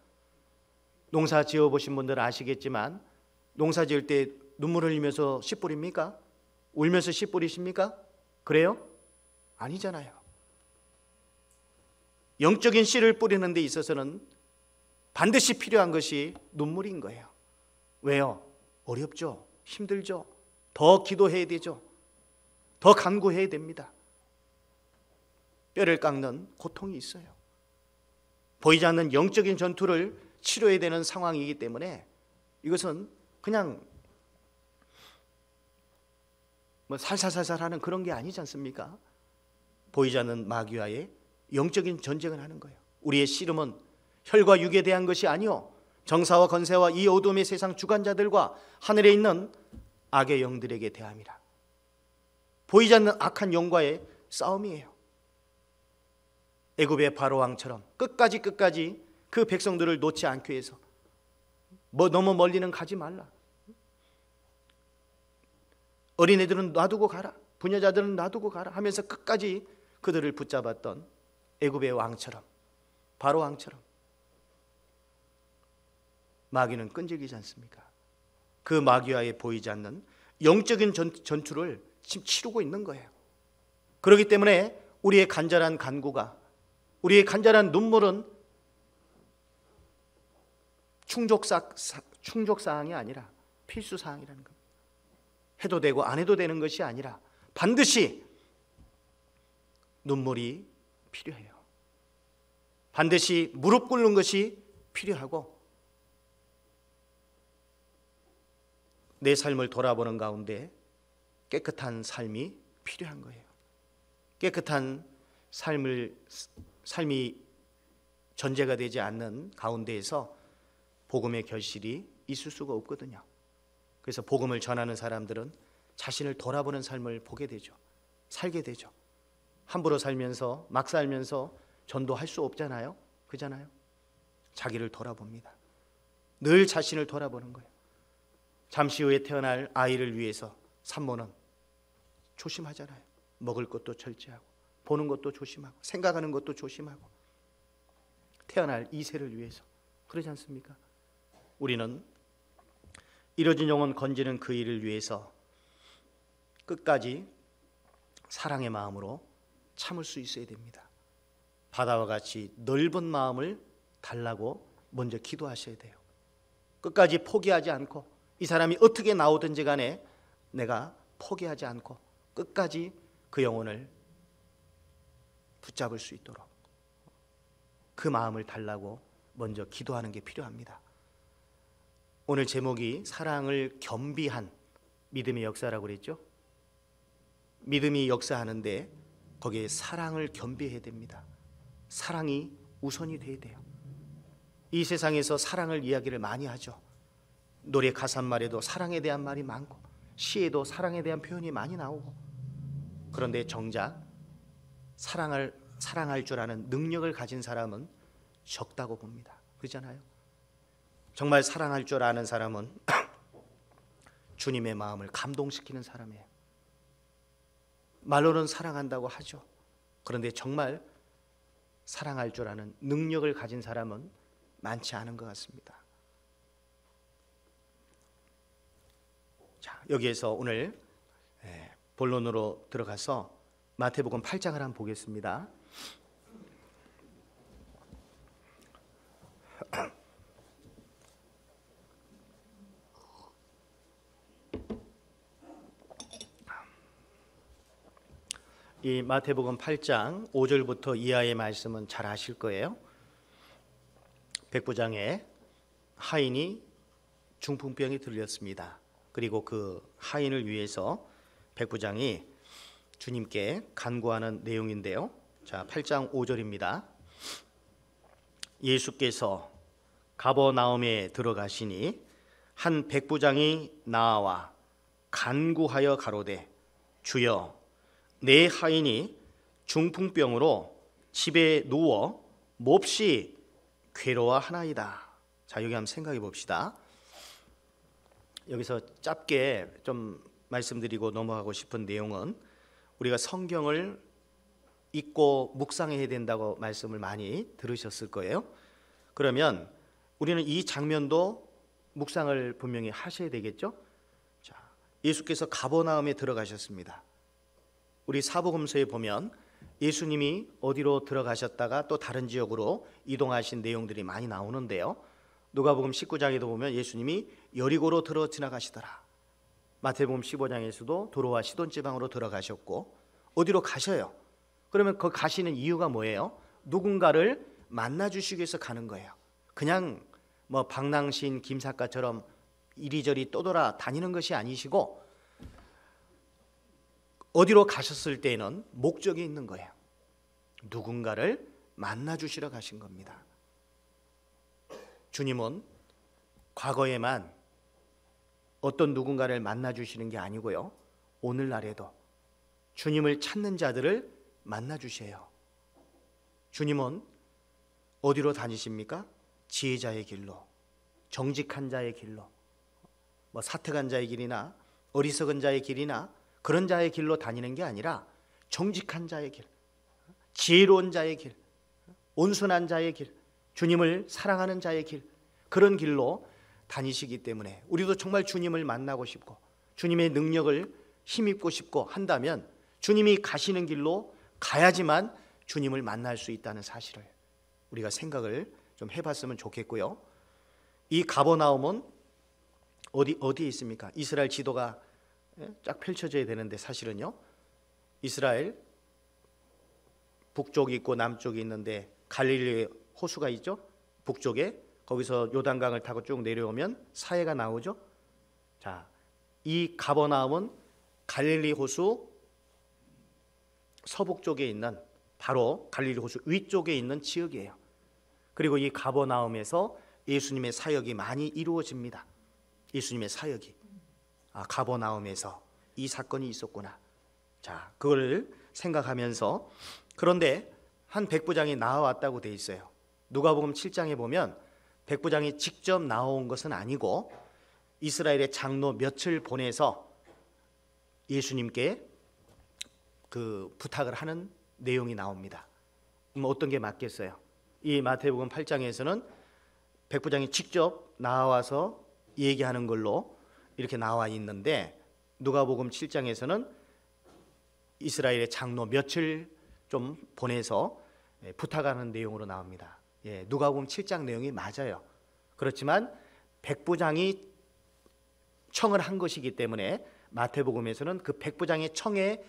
농사 지어보신 분들은 아시겠지만 농사 지을 때 눈물 흘리면서 씨 뿌립니까? 울면서 씨 뿌리십니까? 그래요? 아니잖아요. 영적인 씨를 뿌리는 데 있어서는 반드시 필요한 것이 눈물인 거예요. 왜요? 어렵죠. 힘들죠. 더 기도해야 되죠. 더 간구해야 됩니다. 뼈를 깎는 고통이 있어요. 보이지 않는 영적인 전투를 치러야 되는 상황이기 때문에 이것은 그냥 뭐 살살살살 하는 그런 게 아니지 않습니까? 보이지 않는 마귀와의 영적인 전쟁을 하는 거예요. 우리의 씨름은 혈과 육에 대한 것이 아니요 정사와 건세와 이 어둠의 세상 주관자들과 하늘에 있는 악의 영들에게 대함이라. 보이지 않는 악한 영과의 싸움이에요. 애굽의 바로 왕처럼 끝까지 그 백성들을 놓지 않기 위해서 너무 멀리는 가지 말라. 어린애들은 놔두고 가라, 부녀자들은 놔두고 가라 하면서 끝까지 그들을 붙잡았던 애굽의 왕처럼, 바로 왕처럼 마귀는 끈질기지 않습니까? 그 마귀와의 보이지 않는 영적인 전투를 지금 치르고 있는 거예요. 그렇기 때문에 우리의 간절한 간구가, 우리의 간절한 눈물은 충족사항이 아니라 필수사항이라는 겁니다. 해도 되고 안 해도 되는 것이 아니라 반드시 눈물이 필요해요. 반드시 무릎 꿇는 것이 필요하고, 내 삶을 돌아보는 가운데 깨끗한 삶이 필요한 거예요. 깨끗한 삶이 전제가 되지 않는 가운데에서 복음의 결실이 있을 수가 없거든요. 그래서 복음을 전하는 사람들은 자신을 돌아보는 삶을 보게 되죠. 살게 되죠. 함부로 살면서 막 살면서 전도할 수 없잖아요. 그잖아요. 자기를 돌아봅니다. 늘 자신을 돌아보는 거예요. 잠시 후에 태어날 아이를 위해서 산모는 조심하잖아요. 먹을 것도 절제하고 보는 것도 조심하고 생각하는 것도 조심하고 태어날 이세를 위해서 그러지 않습니까? 우리는 이뤄진 영혼 건지는 그 일을 위해서 끝까지 사랑의 마음으로 참을 수 있어야 됩니다. 바다와 같이 넓은 마음을 달라고 먼저 기도하셔야 돼요. 끝까지 포기하지 않고 이 사람이 어떻게 나오든지 간에 내가 포기하지 않고 끝까지 그 영혼을 붙잡을 수 있도록 그 마음을 달라고 먼저 기도하는 게 필요합니다. 오늘 제목이 사랑을 겸비한 믿음의 역사라고 그랬죠. 믿음이 역사하는데 거기에 사랑을 겸비해야 됩니다. 사랑이 우선이 돼야 돼요. 이 세상에서 사랑을 이야기를 많이 하죠. 노래 가사말에도 사랑에 대한 말이 많고 시에도 사랑에 대한 표현이 많이 나오고, 그런데 정작 사랑할 줄 아는 능력을 가진 사람은 적다고 봅니다. 그렇잖아요. 정말 사랑할 줄 아는 사람은 주님의 마음을 감동시키는 사람이에요. 말로는 사랑한다고 하죠. 그런데 정말 사랑할 줄 아는 능력을 가진 사람은 많지 않은 것 같습니다. 자, 여기에서 오늘 본론으로 들어가서 마태복음 8장을 한번 보겠습니다. 이 마태복음 8장 5절부터 이하의 말씀은 잘 아실 거예요. 백부장의 하인이 중풍병이 들렸습니다. 그리고 그 하인을 위해서 백부장이 주님께 간구하는 내용인데요. 자, 8장 5절입니다. 예수께서 가버나움에 들어가시니 한 백부장이 나와 간구하여 가로되 주여 내 하인이 중풍병으로 집에 누워 몹시 괴로워하나이다. 자, 여기 한번 생각해 봅시다. 여기서 짧게 좀 말씀드리고 넘어가고 싶은 내용은, 우리가 성경을 읽고 묵상해야 된다고 말씀을 많이 들으셨을 거예요. 그러면 우리는 이 장면도 묵상을 분명히 하셔야 되겠죠. 자, 예수께서 가버나움에 들어가셨습니다. 우리 사복음서에 보면 예수님이 어디로 들어가셨다가 또 다른 지역으로 이동하신 내용들이 많이 나오는데요. 누가복음 19장에도 보면 예수님이 여리고로 들어 지나가시더라. 마태복음 15장에서도 도로와 시돈 지방으로 들어가셨고, 어디로 가셔요. 그러면 그 가시는 이유가 뭐예요? 누군가를 만나 주시기 위해서 가는 거예요. 그냥 뭐 방랑신 김사과처럼 이리저리 떠돌아 다니는 것이 아니시고, 어디로 가셨을 때에는 목적이 있는 거예요. 누군가를 만나 주시러 가신 겁니다. 주님은 과거에만 어떤 누군가를 만나 주시는 게 아니고요, 오늘날에도 주님을 찾는 자들을 만나 주세요. 주님은 어디로 다니십니까? 지혜자의 길로, 정직한 자의 길로, 뭐 사택한 자의 길이나 어리석은 자의 길이나 그런 자의 길로 다니는 게 아니라 정직한 자의 길, 지혜로운 자의 길, 온순한 자의 길, 주님을 사랑하는 자의 길, 그런 길로 다니시기 때문에 우리도 정말 주님을 만나고 싶고 주님의 능력을 힘입고 싶고 한다면 주님이 가시는 길로 가야지만 주님을 만날 수 있다는 사실을 우리가 생각을 좀 해봤으면 좋겠고요. 이 가버나움은 어디에 있습니까? 이스라엘 지도가 쫙 펼쳐져야 되는데, 사실은요, 이스라엘 북쪽이 있고 남쪽이 있는데 갈릴리 호수가 있죠. 북쪽에, 거기서 요단강을 타고 쭉 내려오면 사해가 나오죠. 자, 이 가버나움은 갈릴리 호수 서북쪽에 있는, 바로 갈릴리 호수 위쪽에 있는 지역이에요. 그리고 이 가버나움에서 예수님의 사역이 많이 이루어집니다. 예수님의 사역이 가버나움에서 이 사건이 있었구나. 자, 그걸 생각하면서, 그런데 한 백부장이 나와왔다고 돼 있어요. 누가복음 7장에 보면 백부장이 직접 나온 것은 아니고 이스라엘의 장로 몇을 보내서 예수님께 그 부탁을 하는 내용이 나옵니다. 어떤 게 맞겠어요? 이 마태복음 8장에서는 백부장이 직접 나와서 얘기하는 걸로 이렇게 나와 있는데, 누가복음 7장에서는 이스라엘의 장로 몇을 좀 보내서 부탁하는 내용으로 나옵니다. 누가복음 7장 내용이 맞아요. 그렇지만 백부장이 청을 한 것이기 때문에 마태복음에서는 그 백부장의 청에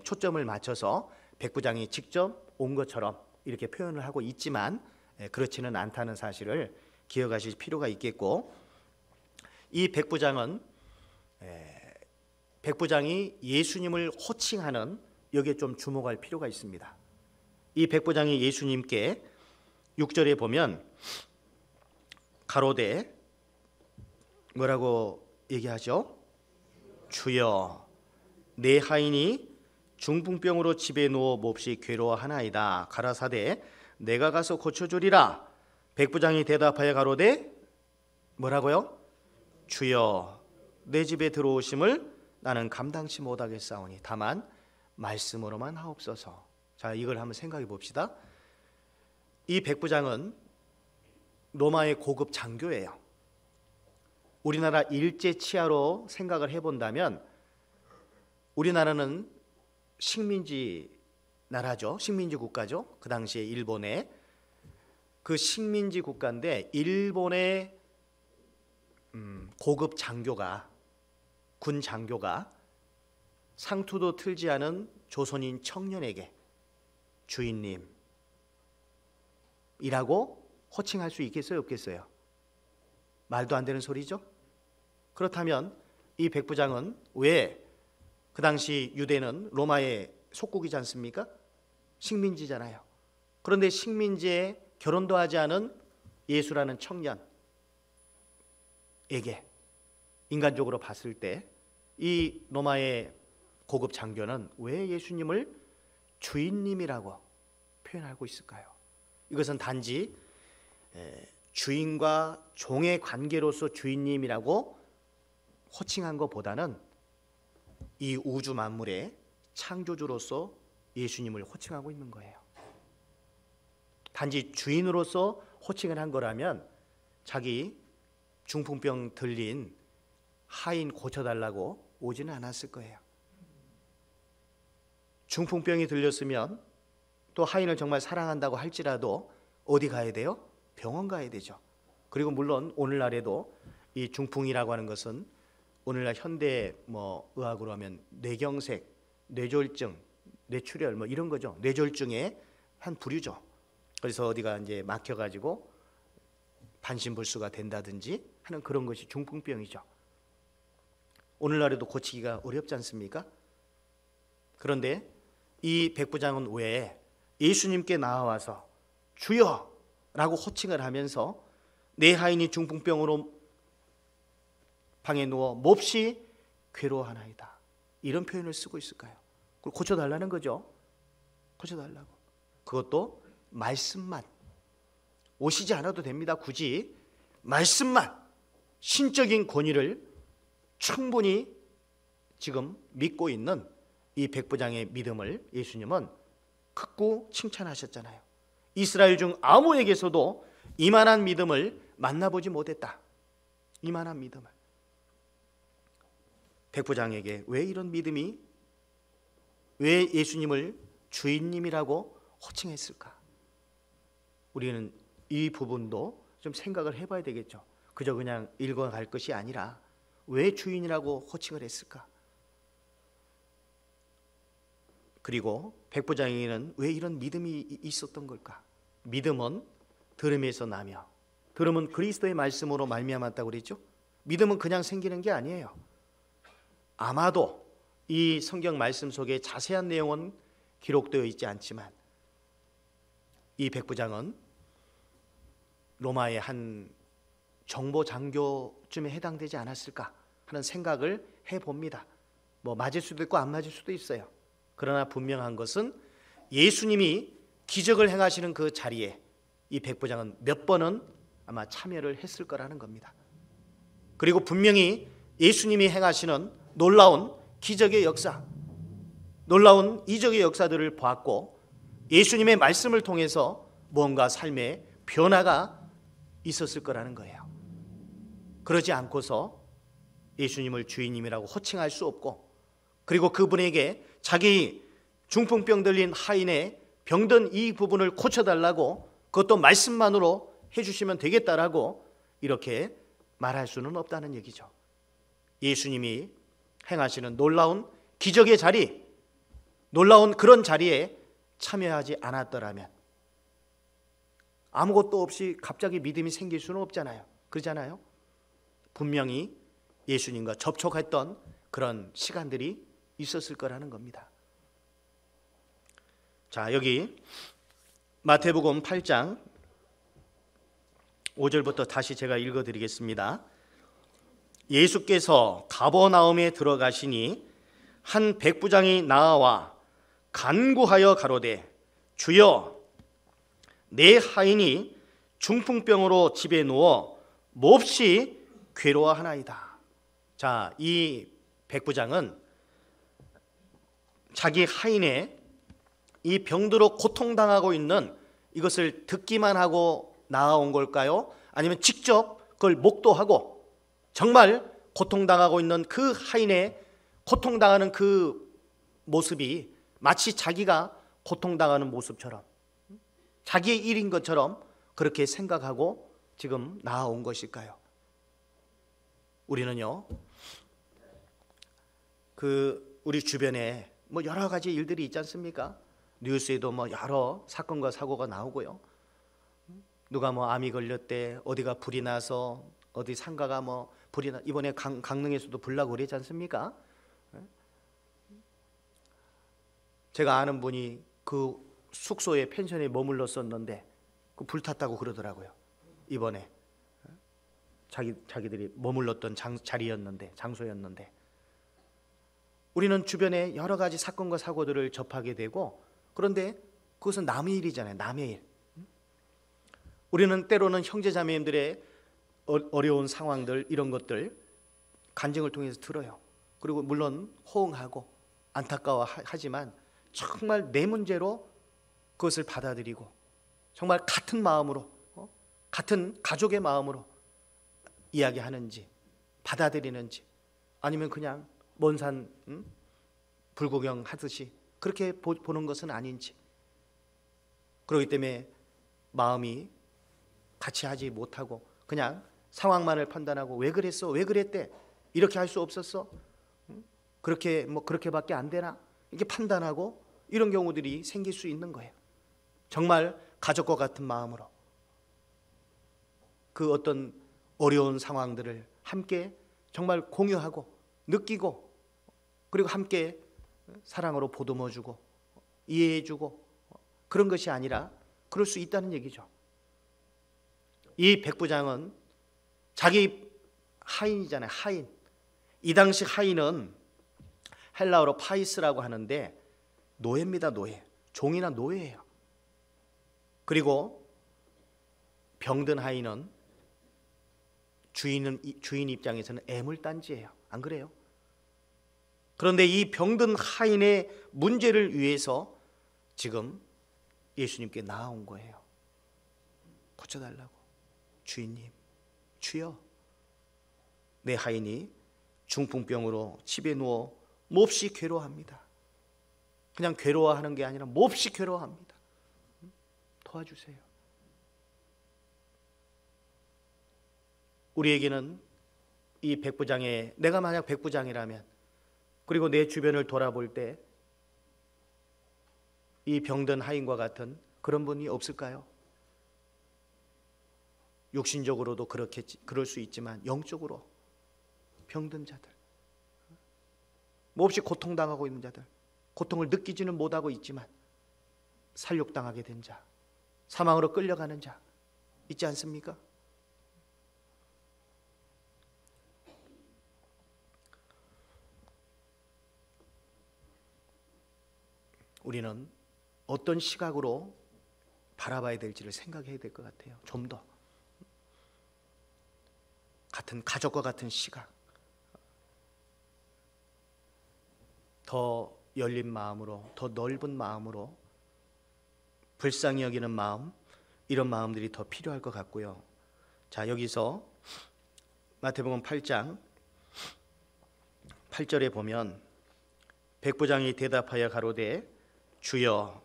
초점을 맞춰서 백부장이 직접 온 것처럼 이렇게 표현을 하고 있지만 그렇지는 않다는 사실을 기억하실 필요가 있겠고, 이 백부장이 예수님을 호칭하는, 여기에 좀 주목할 필요가 있습니다. 이 백부장이 예수님께 6절에 보면 가로되 뭐라고 얘기하죠? 주여, 내 하인이 중풍병으로 집에 누워 몹시 괴로워하나이다. 가라사대 내가 가서 고쳐주리라. 백부장이 대답하여 가로되 뭐라고요? 주여, 내 집에 들어오심을 나는 감당치 못하겠사오니 다만 말씀으로만 하옵소서. 자, 이걸 한번 생각해 봅시다. 이 백부장은 로마의 고급 장교예요. 우리나라 일제 치하로 생각을 해본다면 우리나라는 식민지 나라죠. 식민지 국가죠. 그 당시에 일본의 그 식민지 국가인데, 일본의 고급 장교가, 군 장교가 상투도 틀지 않은 조선인 청년에게 주인님이라고 호칭할 수 있겠어요, 없겠어요? 말도 안 되는 소리죠. 그렇다면 이 백부장은 왜, 그 당시 유대는 로마의 속국이지 않습니까? 식민지잖아요. 그런데 식민지에 결혼도 하지 않은 예수라는 청년에게 인간적으로 봤을 때 이 로마의 고급 장교는 왜 예수님을 주인님이라고 표현하고 있을까요? 이것은 단지 주인과 종의 관계로서 주인님이라고 호칭한 것보다는 이 우주 만물의 창조주로서 예수님을 호칭하고 있는 거예요. 단지 주인으로서 호칭을 한 거라면 자기 중풍병 들린 하인 고쳐달라고 오지는 않았을 거예요. 중풍병이 들렸으면 또 하인을 정말 사랑한다고 할지라도 어디 가야 돼요? 병원 가야 되죠. 그리고 물론 오늘날에도 이 중풍이라고 하는 것은 오늘날 현대 의학으로 하면 뇌경색, 뇌졸중, 뇌출혈 이런 거죠. 뇌졸중의 한 부류죠. 그래서 어디가 이제 막혀가지고 반신불수가 된다든지 하는 그런 것이 중풍병이죠. 오늘날에도 고치기가 어렵지 않습니까? 그런데 이 백부장은 왜 예수님께 나와서 주여라고 호칭을 하면서 내 하인이 중풍병으로 방에 누워 몹시 괴로워하나이다, 이런 표현을 쓰고 있을까요? 그걸 고쳐달라는 거죠. 고쳐달라고. 그것도 말씀만, 오시지 않아도 됩니다. 굳이 말씀만, 신적인 권위를 충분히 지금 믿고 있는 이 백부장의 믿음을 예수님은 극구 칭찬하셨잖아요. 이스라엘 중 아무에게서도 이만한 믿음을 만나보지 못했다. 이만한 믿음을. 백부장에게 왜 이런 믿음이, 왜 예수님을 주인님이라고 호칭했을까? 우리는 이 부분도 좀 생각을 해봐야 되겠죠. 그저 그냥 읽어갈 것이 아니라 왜 주인이라고 호칭을 했을까? 그리고 백부장에게는 왜 이런 믿음이 있었던 걸까? 믿음은 들음에서 나며, 들음은 그리스도의 말씀으로 말미암았다고 그랬죠. 믿음은 그냥 생기는 게 아니에요. 아마도 이 성경 말씀 속에 자세한 내용은 기록되어 있지 않지만 이 백부장은 로마의 한 정보 장교쯤에 해당되지 않았을까 하는 생각을 해봅니다. 뭐 맞을 수도 있고 안 맞을 수도 있어요. 그러나 분명한 것은 예수님이 기적을 행하시는 그 자리에 이 백부장은 몇 번은 아마 참여를 했을 거라는 겁니다. 그리고 분명히 예수님이 행하시는 놀라운 기적의 역사, 놀라운 이적의 역사들을 보았고 예수님의 말씀을 통해서 무언가 삶의 변화가 있었을 거라는 거예요. 그러지 않고서 예수님을 주인님이라고 호칭할 수 없고, 그리고 그분에게 자기 중풍병 들린 하인의 병든 이 부분을 고쳐달라고 그것도 말씀만으로 해주시면 되겠다라고 이렇게 말할 수는 없다는 얘기죠. 예수님이 행하시는 놀라운 기적의 자리, 놀라운 그런 자리에 참여하지 않았더라면 아무것도 없이 갑자기 믿음이 생길 수는 없잖아요. 그러잖아요. 분명히 예수님과 접촉했던 그런 시간들이 있었을 거라는 겁니다. 자, 여기 마태복음 8장 5절부터 다시 제가 읽어드리겠습니다. 예수께서 가버나움에 들어가시니 한 백부장이 나와 간구하여 가로되 주여 내 하인이 중풍병으로 집에 누워 몹시 괴로워하나이다. 자, 이 백부장은 자기 하인의 이 병들어 고통당하고 있는 이것을 듣기만 하고 나아온 걸까요? 아니면 직접 그걸 목도하고 정말 고통당하고 있는 그 하인의 고통당하는 그 모습이 마치 자기가 고통당하는 모습처럼 자기의 일인 것처럼 그렇게 생각하고 지금 나아온 것일까요? 우리는요, 우리 주변에 뭐 여러 가지 일들이 있지 않습니까? 뉴스에도 뭐 여러 사건과 사고가 나오고요. 누가 뭐 암이 걸렸대, 어디가 불이 나서 어디 상가가 뭐 불이 나, 이번에 강릉에서도 불 나고 그랬지 않습니까? 제가 아는 분이 그 숙소에 펜션에 머물렀었는데 그 불 탔다고 그러더라고요. 이번에 자기들이 머물렀던 자리였는데, 장소였는데, 우리는 주변에 여러 가지 사건과 사고들을 접하게 되고, 그런데 그것은 남의 일이잖아요. 남의 일. 우리는 때로는 형제자매님들의 어려운 상황들, 이런 것들 간증을 통해서 들어요. 그리고 물론 호응하고 안타까워하지만 정말 내 문제로 그것을 받아들이고 정말 같은 마음으로, 같은 가족의 마음으로 이야기하는지 받아들이는지, 아니면 그냥 먼 산 불구경 하듯이 그렇게 보는 것은 아닌지, 그렇기 때문에 마음이 같이 하지 못하고 그냥 상황만을 판단하고 왜 그랬어? 왜 그랬대? 이렇게 할 수 없었어? 그렇게 뭐 그렇게밖에 안 되나? 이렇게 판단하고 이런 경우들이 생길 수 있는 거예요. 정말 가족과 같은 마음으로 그 어떤 어려운 상황들을 함께 정말 공유하고 느끼고, 그리고 함께 사랑으로 보듬어주고 이해해주고, 그런 것이 아니라 그럴 수 있다는 얘기죠. 이 백부장은 자기 하인이잖아요. 하인. 이 당시 하인은 헬라어로 파이스라고 하는데 노예입니다. 노예. 종이나 노예예요. 그리고 병든 하인은 주인 입장에서는 애물단지예요. 안 그래요? 그런데 이 병든 하인의 문제를 위해서 지금 예수님께 나아온 거예요. 고쳐달라고. 주인님, 주여, 내 하인이 중풍병으로 집에 누워 몹시 괴로워합니다. 그냥 괴로워하는 게 아니라 몹시 괴로워합니다. 도와주세요. 우리에게는 이 백부장의, 내가 만약 백부장이라면, 그리고 내 주변을 돌아볼 때 이 병든 하인과 같은 그런 분이 없을까요? 육신적으로도 그럴 수 있지만 영적으로 병든 자들, 몹시 고통당하고 있는 자들, 고통을 느끼지는 못하고 있지만 살육당하게 된 자, 사망으로 끌려가는 자 있지 않습니까? 우리는 어떤 시각으로 바라봐야 될지를 생각해야 될 것 같아요. 좀 더 같은 가족과 같은 시각, 더 열린 마음으로, 더 넓은 마음으로, 불쌍히 여기는 마음, 이런 마음들이 더 필요할 것 같고요. 자, 여기서 마태복음 8장 8절에 보면 백부장이 대답하여 가로되 주여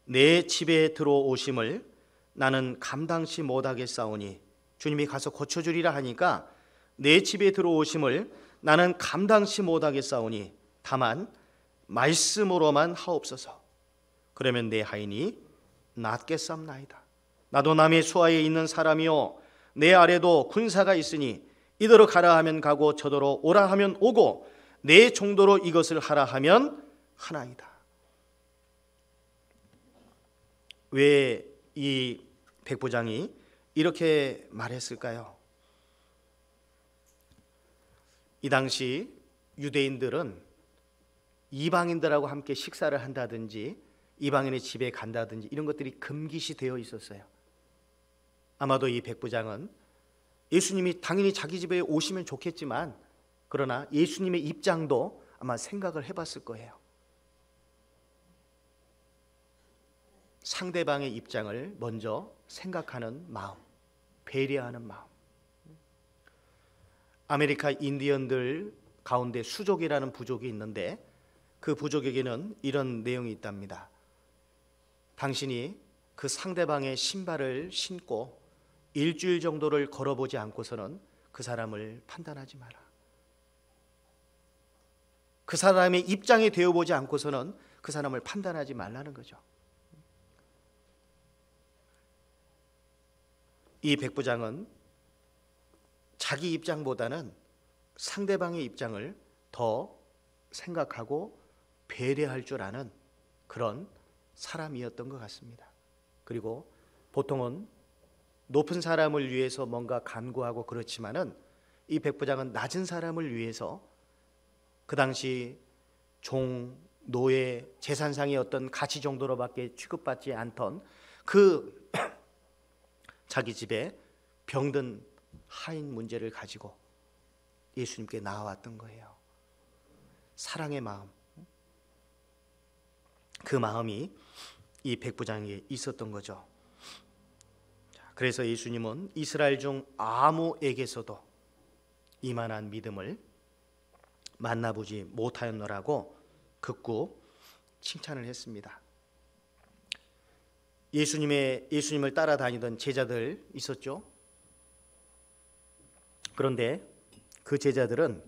내 집에 들어오심을 나는 감당치 못하겠사오니, 주님이 가서 고쳐주리라 하니까 내 집에 들어오심을 나는 감당치 못하겠사오니 다만 말씀으로만 하옵소서. 그러면 내 하인이 낫겠사옵나이다. 나도 남의 수하에 있는 사람이요 내 아래도 군사가 있으니 이더러 가라 하면 가고 저더러 오라 하면 오고 내 정도로 이것을 하라 하면 하나이다. 왜 이 백부장이 이렇게 말했을까요? 이 당시 유대인들은 이방인들하고 함께 식사를 한다든지 이방인의 집에 간다든지 이런 것들이 금기시 되어 있었어요. 아마도 이 백부장은 예수님이 당연히 자기 집에 오시면 좋겠지만 그러나 예수님의 입장도 아마 생각을 해봤을 거예요. 상대방의 입장을 먼저 생각하는 마음, 배려하는 마음. 아메리카 인디언들 가운데 수족이라는 부족이 있는데 그 부족에게는 이런 내용이 있답니다. 당신이 그 상대방의 신발을 신고 일주일 정도를 걸어보지 않고서는 그 사람을 판단하지 마라. 그 사람의 입장이 되어보지 않고서는 그 사람을 판단하지 말라는 거죠. 이 백부장은 자기 입장보다는 상대방의 입장을 더 생각하고 배려할 줄 아는 그런 사람이었던 것 같습니다. 그리고 보통은 높은 사람을 위해서 뭔가 간구하고 그렇지만은 이 백부장은 낮은 사람을 위해서 그 당시 종, 노예, 재산상의 어떤 가치 정도로밖에 취급받지 않던 그 자기 집에 병든 하인 문제를 가지고 예수님께 나아왔던 거예요. 사랑의 마음, 그 마음이 이 백부장에게 있었던 거죠. 그래서 예수님은 이스라엘 중 아무에게서도 이만한 믿음을 만나보지 못하였노라고 극구 칭찬을 했습니다. 예수님을 따라다니던 제자들 있었죠. 그런데 그 제자들은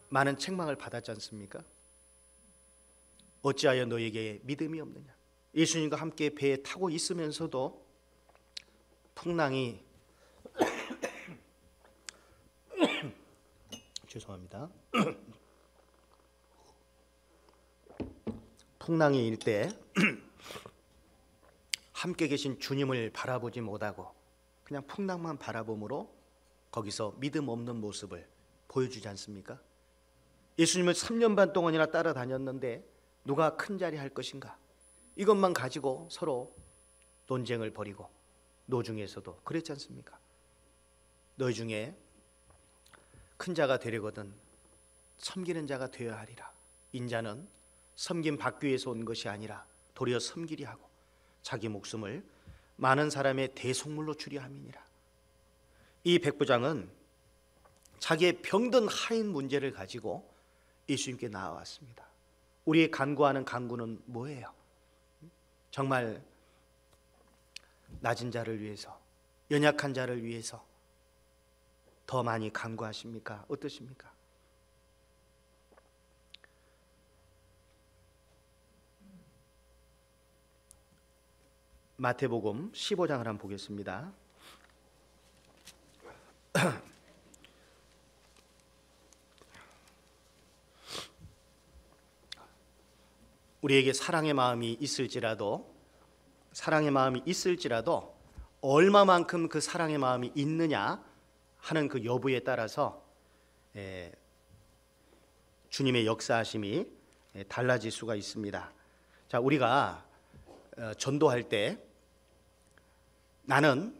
많은 책망을 받았지 않습니까? 어찌하여 너에게 믿음이 없느냐? 예수님과 함께 배에 타고 있으면서도 풍랑이 죄송합니다. 풍랑이 일 때 함께 계신 주님을 바라보지 못하고 그냥 풍랑만 바라봄으로 거기서 믿음 없는 모습을 보여주지 않습니까? 예수님을 3년 반 동안이나 따라다녔는데 누가 큰 자리 할 것인가? 이것만 가지고 서로 논쟁을 벌이고 노중에서도 그랬지 않습니까? 너희 중에 큰 자가 되려거든 섬기는 자가 되어야 하리라. 인자는 섬김 받기 위해서 온 것이 아니라 도리어 섬기리 하고 자기 목숨을 많은 사람의 대속물로 주려 함이니라. 이 백부장은 자기의 병든 하인 문제를 가지고 예수님께 나아왔습니다. 우리의 간구하는 간구는 뭐예요? 정말 낮은 자를 위해서, 연약한 자를 위해서 더 많이 간구하십니까? 어떠십니까? 마태복음 15장을 한번 보겠습니다. 우리에게 사랑의 마음이 있을지라도 얼마만큼 그 사랑의 마음이 있느냐 하는 그 여부에 따라서 주님의 역사하심이 달라질 수가 있습니다. 자, 우리가 전도할 때 나는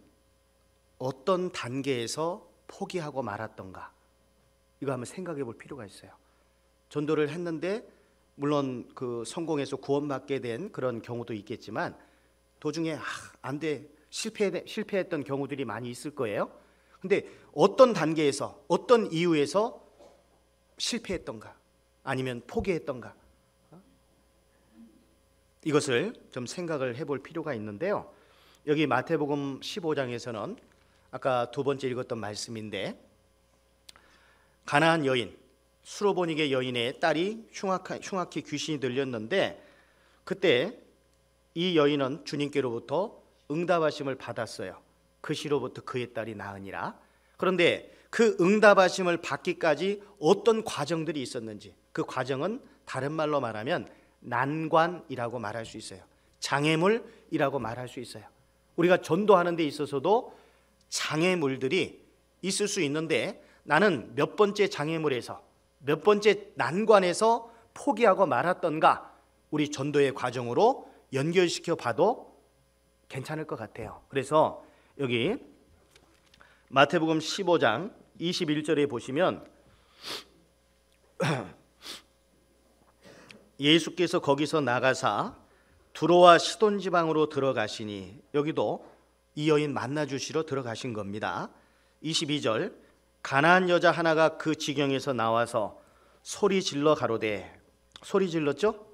어떤 단계에서 포기하고 말았던가, 이거 한번 생각해 볼 필요가 있어요. 전도를 했는데 물론 그 성공해서 구원받게 된 그런 경우도 있겠지만 도중에 안 돼, 실패했던 경우들이 많이 있을 거예요. 근데 어떤 단계에서, 어떤 이유에서 실패했던가, 아니면 포기했던가, 이것을 좀 생각을 해볼 필요가 있는데요. 여기 마태복음 15장에서는 아까 두 번째 읽었던 말씀인데, 가나안 여인, 수로보니게 여인의 딸이 흉악히 귀신이 들렸는데, 그때 이 여인은 주님께로부터 응답하심을 받았어요. 그 시로부터 그의 딸이 나으니라. 그런데 그 응답하심을 받기까지 어떤 과정들이 있었는지, 그 과정은 다른 말로 말하면 난관이라고 말할 수 있어요. 장애물이라고 말할 수 있어요. 우리가 전도하는 데 있어서도 장애물들이 있을 수 있는데, 나는 몇 번째 장애물에서, 몇 번째 난관에서 포기하고 말았던가, 우리 전도의 과정으로 연결시켜 봐도 괜찮을 것 같아요. 그래서 여기 마태복음 15장 21절에 보시면 예수께서 거기서 나가사 두로와 시돈 지방으로 들어가시니, 여기도 이 여인 만나 주시러 들어가신 겁니다. 22절, 가나안 여자 하나가 그 지경에서 나와서 소리 질러 가로되, 소리 질렀죠?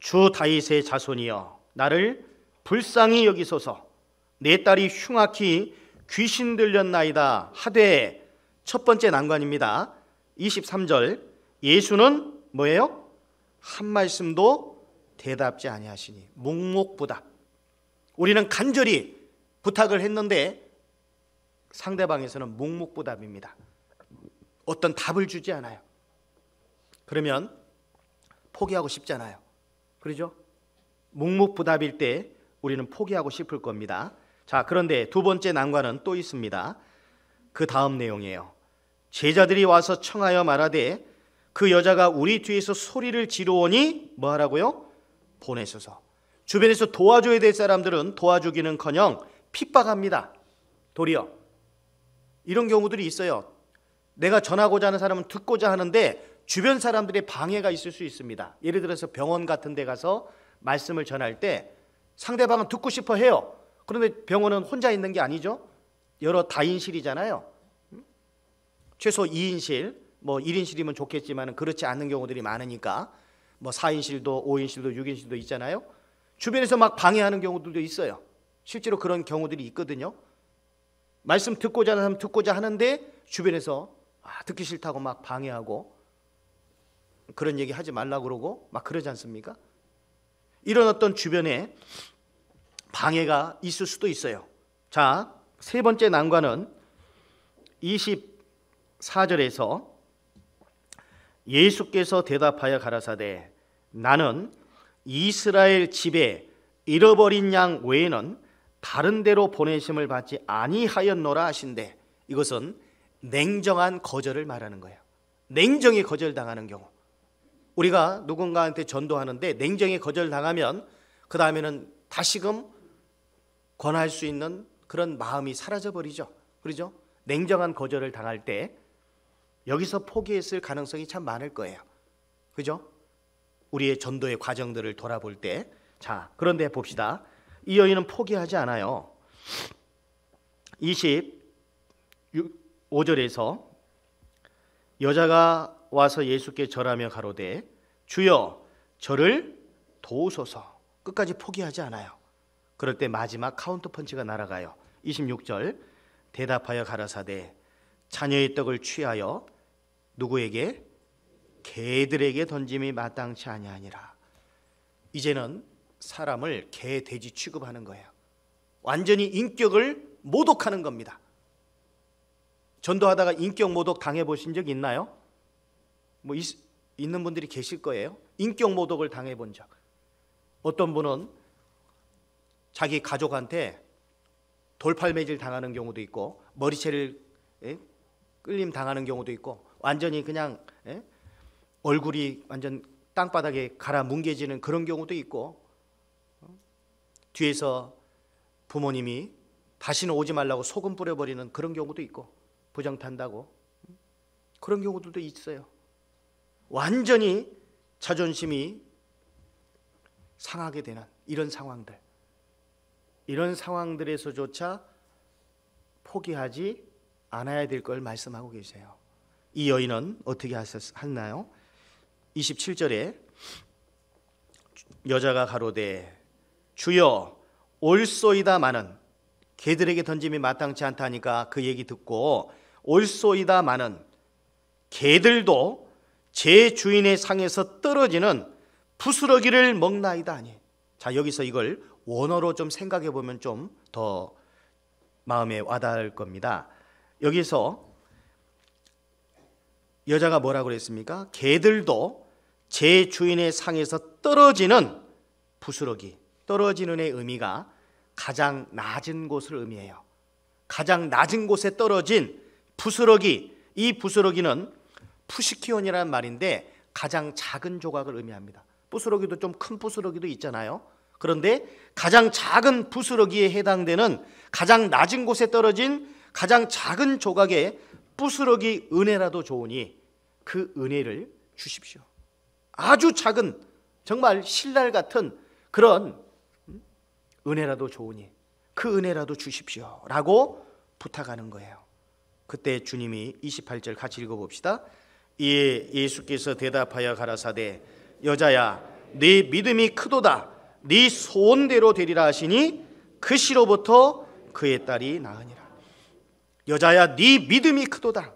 주 다윗의 자손이여, 나를 불쌍히 여기소서. 내 딸이 흉악히 귀신 들렸나이다 하되, 첫 번째 난관입니다. 23절, 예수는 뭐예요? 한 말씀도 대답지 아니하시니, 묵묵부답. 우리는 간절히 부탁을 했는데 상대방에서는 묵묵부답입니다. 어떤 답을 주지 않아요. 그러면 포기하고 싶잖아요. 그러죠? 묵묵부답일 때 우리는 포기하고 싶을 겁니다. 자, 그런데 두 번째 난관은 또 있습니다. 그 다음 내용이에요. 제자들이 와서 청하여 말하되, 그 여자가 우리 뒤에서 소리를 지르오니 뭐 하라고요? 보내소서. 주변에서 도와줘야 될 사람들은 도와주기는커녕 핍박합니다. 도리어 이런 경우들이 있어요. 내가 전하고자 하는 사람은 듣고자 하는데 주변 사람들의 방해가 있을 수 있습니다. 예를 들어서 병원 같은 데 가서 말씀을 전할 때 상대방은 듣고 싶어 해요. 그런데 병원은 혼자 있는 게 아니죠. 여러 다인실이잖아요. 최소 2인실, 뭐 1인실이면 좋겠지만 그렇지 않는 경우들이 많으니까 뭐 4인실도 5인실도 6인실도 있잖아요. 주변에서 막 방해하는 경우들도 있어요. 실제로 그런 경우들이 있거든요. 말씀 듣고자 하는 사람 듣고자 하는데 주변에서 듣기 싫다고 막 방해하고, 그런 얘기 하지 말라고 그러고 막 그러지 않습니까? 이런 어떤 주변에 방해가 있을 수도 있어요. 자, 세 번째 난관은 24절에서 예수께서 대답하여 가라사대, 나는 이스라엘 집에 잃어버린 양 외에는 다른 데로 보내심을 받지 아니하였노라 하신대, 이것은 냉정한 거절을 말하는 거예요. 냉정히 거절당하는 경우, 우리가 누군가한테 전도하는데 냉정히 거절당하면 그 다음에는 다시금 권할 수 있는 그런 마음이 사라져버리죠. 그렇죠? 냉정한 거절을 당할 때 여기서 포기했을 가능성이 참 많을 거예요. 그죠? 우리의 전도의 과정들을 돌아볼 때. 자, 그런데 봅시다. 이 여인은 포기하지 않아요. 25절에서 여자가 와서 예수께 절하며 가로되, 주여 저를 도우소서. 끝까지 포기하지 않아요. 그럴 때 마지막 카운터 펀치가 날아가요. 26절, 대답하여 가라사대, 자녀의 떡을 취하여 누구에게? 개들에게 던짐이 마땅치 아니하니라. 이제는 사람을 개, 돼지 취급하는 거예요. 완전히 인격을 모독하는 겁니다. 전도하다가 인격 모독 당해보신 적 있나요? 뭐 있는 분들이 계실 거예요. 인격 모독을 당해본 적. 어떤 분은 자기 가족한테 돌팔매질 당하는 경우도 있고, 머리채를 끌림 당하는 경우도 있고 완전히 그냥 얼굴이 완전 땅바닥에 갈아 뭉개지는 그런 경우도 있고 뒤에서 부모님이 다시는 오지 말라고 소금 뿌려버리는 그런 경우도 있고 부정탄다고 그런 경우들도 있어요. 완전히 자존심이 상하게 되는 이런 상황들, 이런 상황들에서조차 포기하지 않아야 될 걸 말씀하고 계세요. 이 여인은 어떻게 하나요? 27절에 여자가 가로되 주여 올소이다마는, 개들에게 던짐이 마땅치 않다 하니까 그 얘기 듣고 올소이다마는 개들도 제 주인의 상에서 떨어지는 부스러기를 먹나이다 하니. 자, 여기서 이걸 원어로 좀 생각해 보면 좀 더 마음에 와닿을 겁니다. 여기서 여자가 뭐라고 그랬습니까? 개들도 제 주인의 상에서 떨어지는 부스러기, 떨어지는의 의미가 가장 낮은 곳을 의미해요. 가장 낮은 곳에 떨어진 부스러기, 이 부스러기는 푸시키온이라는 말인데 가장 작은 조각을 의미합니다. 부스러기도 좀 큰 부스러기도 있잖아요. 그런데 가장 작은 부스러기에 해당되는 가장 낮은 곳에 떨어진 가장 작은 조각의 부스러기 은혜라도 좋으니 그 은혜를 주십시오. 아주 작은 정말 신랄 같은 그런 은혜라도 좋으니 그 은혜라도 주십시오 라고 부탁하는 거예요. 그때 주님이 28절 같이 읽어봅시다. 이에 예수께서 대답하여 가라사대 여자야 네 믿음이 크도다, 네 소원대로 되리라 하시니 그 시로부터 그의 딸이 나으니라. 여자야 네 믿음이 크도다,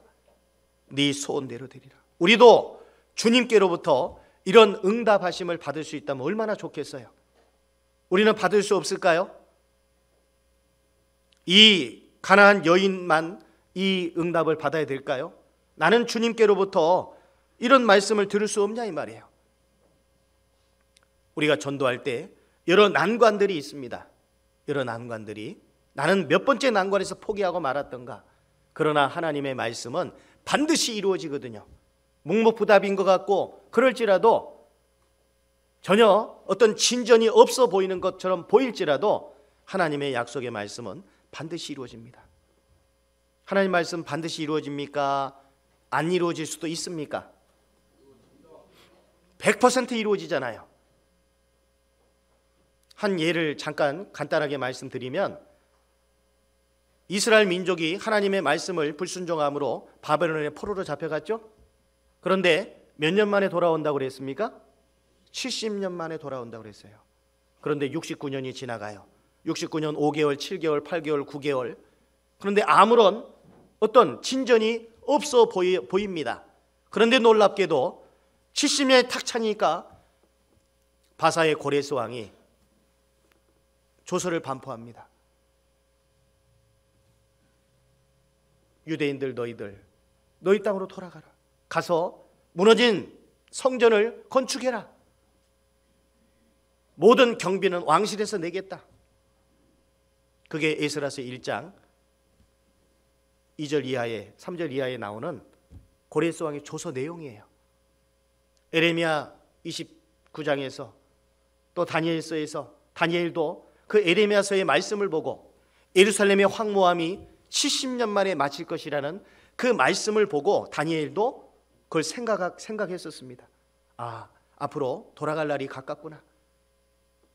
네 소원대로 되리라. 우리도 주님께로부터 이런 응답하심을 받을 수 있다면 얼마나 좋겠어요. 우리는 받을 수 없을까요? 이 가나안 여인만 이 응답을 받아야 될까요? 나는 주님께로부터 이런 말씀을 들을 수 없냐 이 말이에요. 우리가 전도할 때 여러 난관들이 있습니다. 여러 난관들이, 나는 몇 번째 난관에서 포기하고 말았던가. 그러나 하나님의 말씀은 반드시 이루어지거든요. 묵묵부답인 것 같고 그럴지라도, 전혀 어떤 진전이 없어 보이는 것처럼 보일지라도 하나님의 약속의 말씀은 반드시 이루어집니다. 하나님 말씀 반드시 이루어집니까? 안 이루어질 수도 있습니까? 100% 이루어지잖아요. 한 예를 잠깐 간단하게 말씀드리면, 이스라엘 민족이 하나님의 말씀을 불순종함으로 바벨론의 포로로 잡혀갔죠. 그런데 몇 년 만에 돌아온다고 그랬습니까? 70년 만에 돌아온다고 그랬어요. 그런데 69년이 지나가요. 69년 5개월, 7개월, 8개월, 9개월. 그런데 아무런 어떤 진전이 없어 보입니다. 그런데 놀랍게도 70년이 탁 차니까 바사의 고레스 왕이 조서를 반포합니다. 유대인들 너희 땅으로 돌아가라. 가서 무너진 성전을 건축해라. 모든 경비는 왕실에서 내겠다. 그게 에스라서 1장 2절 이하에 3절 이하에 나오는 고레스 왕의 조서 내용이에요. 에레미야 29장에서 또 다니엘서에서 다니엘도 그 에레미야서의 말씀을 보고 예루살렘의 황무함이 70년 만에 마칠 것이라는 그 말씀을 보고 다니엘도 그걸 생각했었습니다. 아, 앞으로 돌아갈 날이 가깝구나.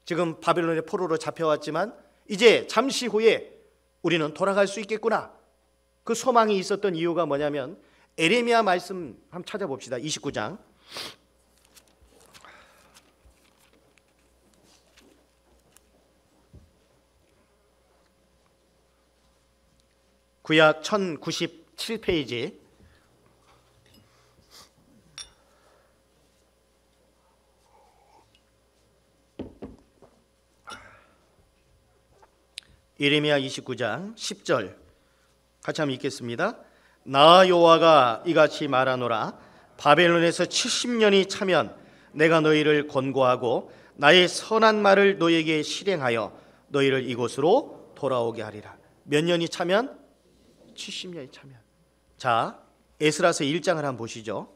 지금 바벨론의 포로로 잡혀왔지만 이제 잠시 후에 우리는 돌아갈 수 있겠구나. 그 소망이 있었던 이유가 뭐냐면 에레미야 말씀 한번 찾아봅시다. 29장 구약 1097페이지 예레미야 29장 10절 같이 한번 읽겠습니다. 나 여호와가 이같이 말하노라. 바벨론에서 70년이 차면 내가 너희를 권고하고 나의 선한 말을 너희에게 실행하여 너희를 이곳으로 돌아오게 하리라. 몇 년이 차면? 70년이 차면. 자, 에스라서 1장을 한번 보시죠.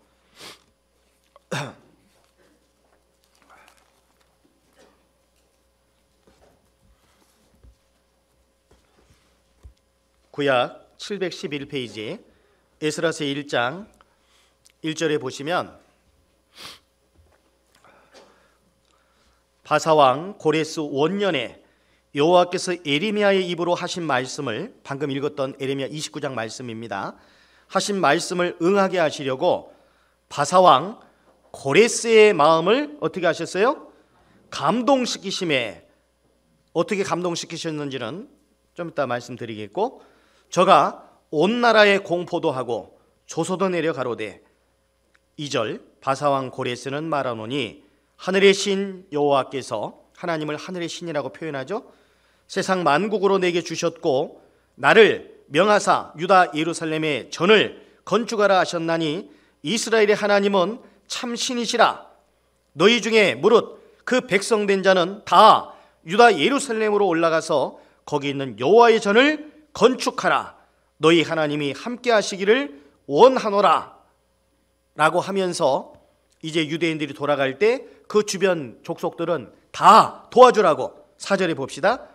구약 711페이지 에스라서 1장 1절에 보시면 바사왕 고레스 원년에 여호와께서 에레미야의 입으로 하신 말씀을, 방금 읽었던 에레미야 29장 말씀입니다, 하신 말씀을 응하게 하시려고 바사왕 고레스의 마음을 어떻게 하셨어요? 감동시키심에, 어떻게 감동시키셨는지는 좀 이따 말씀드리겠고, 저가 온 나라에 공포도 하고 조소도 내려 가로되 2절 바사왕 고레스는 말하노니 하늘의 신 여호와께서, 하나님을 하늘의 신이라고 표현하죠, 세상 만국으로 내게 주셨고 나를 명하사 유다 예루살렘에 전을 건축하라 하셨나니 이스라엘의 하나님은 참 신이시라. 너희 중에 무릇 그 백성된 자는 다 유다 예루살렘으로 올라가서 거기 있는 여호와의 전을 건축하라. 너희 하나님이 함께 하시기를 원하노라 라고 하면서 이제 유대인들이 돌아갈 때 그 주변 족속들은 다 도와주라고, 4절에 봅시다.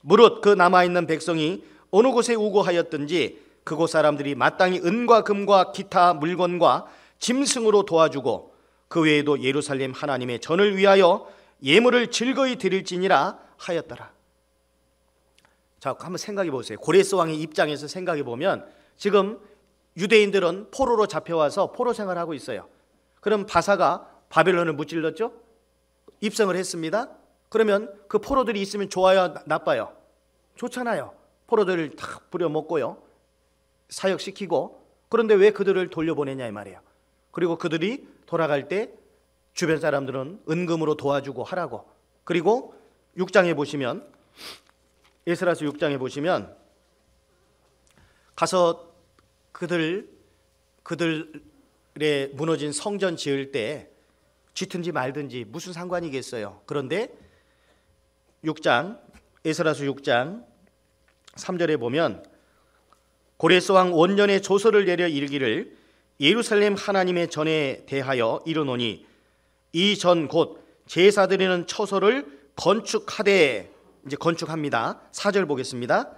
무릇 그 남아있는 백성이 어느 곳에 우고하였든지 그곳 사람들이 마땅히 은과 금과 기타 물건과 짐승으로 도와주고 그 외에도 예루살렘 하나님의 전을 위하여 예물을 즐거이 드릴지니라 하였더라. 자, 한번 생각해 보세요. 고레스 왕의 입장에서 생각해 보면 지금 유대인들은 포로로 잡혀와서 포로 생활하고 있어요. 그럼 바사가 바벨론을 무찔렀죠? 입성을 했습니다. 그러면 그 포로들이 있으면 좋아요, 나빠요? 좋잖아요. 포로들을 다 부려먹고요, 사역시키고. 그런데 왜 그들을 돌려보내냐 이 말이에요. 그리고 그들이 돌아갈 때 주변 사람들은 은금으로 도와주고 하라고. 그리고 6장에 보시면, 에스라서 6장에 보시면 가서 그들의 무너진 성전 지을 때 짓든지 말든지 무슨 상관이겠어요. 그런데 6장, 에스라서 6장 3절에 보면 고레스 왕 원년에 조서를 내려 이르기를 예루살렘 하나님의 전에 대하여 이르노니 이 전 곧 제사 드리는 처소를 건축하되, 이제 건축합니다. 4절 보겠습니다.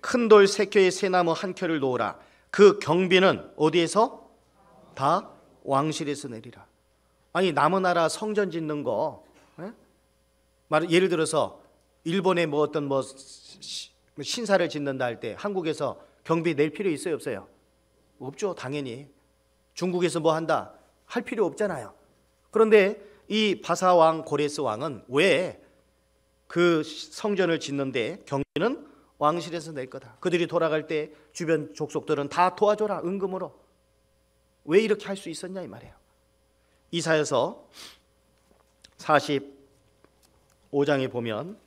큰 돌 3켜에 쇠나무 1켜를 놓으라. 그 경비는 어디에서? 다 왕실에서 내리라. 아니, 남은 성전 짓는 거, 예를 들어서 일본에 어떤 신사를 짓는다 할 때 한국에서 경비 낼 필요 있어요, 없어요? 없죠, 당연히. 중국에서 뭐 한다 할 필요 없잖아요. 그런데 이 바사 왕 고레스 왕은 왜 그 성전을 짓는데 경비는 왕실에서 낼 거다. 그들이 돌아갈 때 주변 족속들은 다 도와줘라, 은금으로. 왜 이렇게 할 수 있었냐 이 말이에요. 이사야서 45장에 보면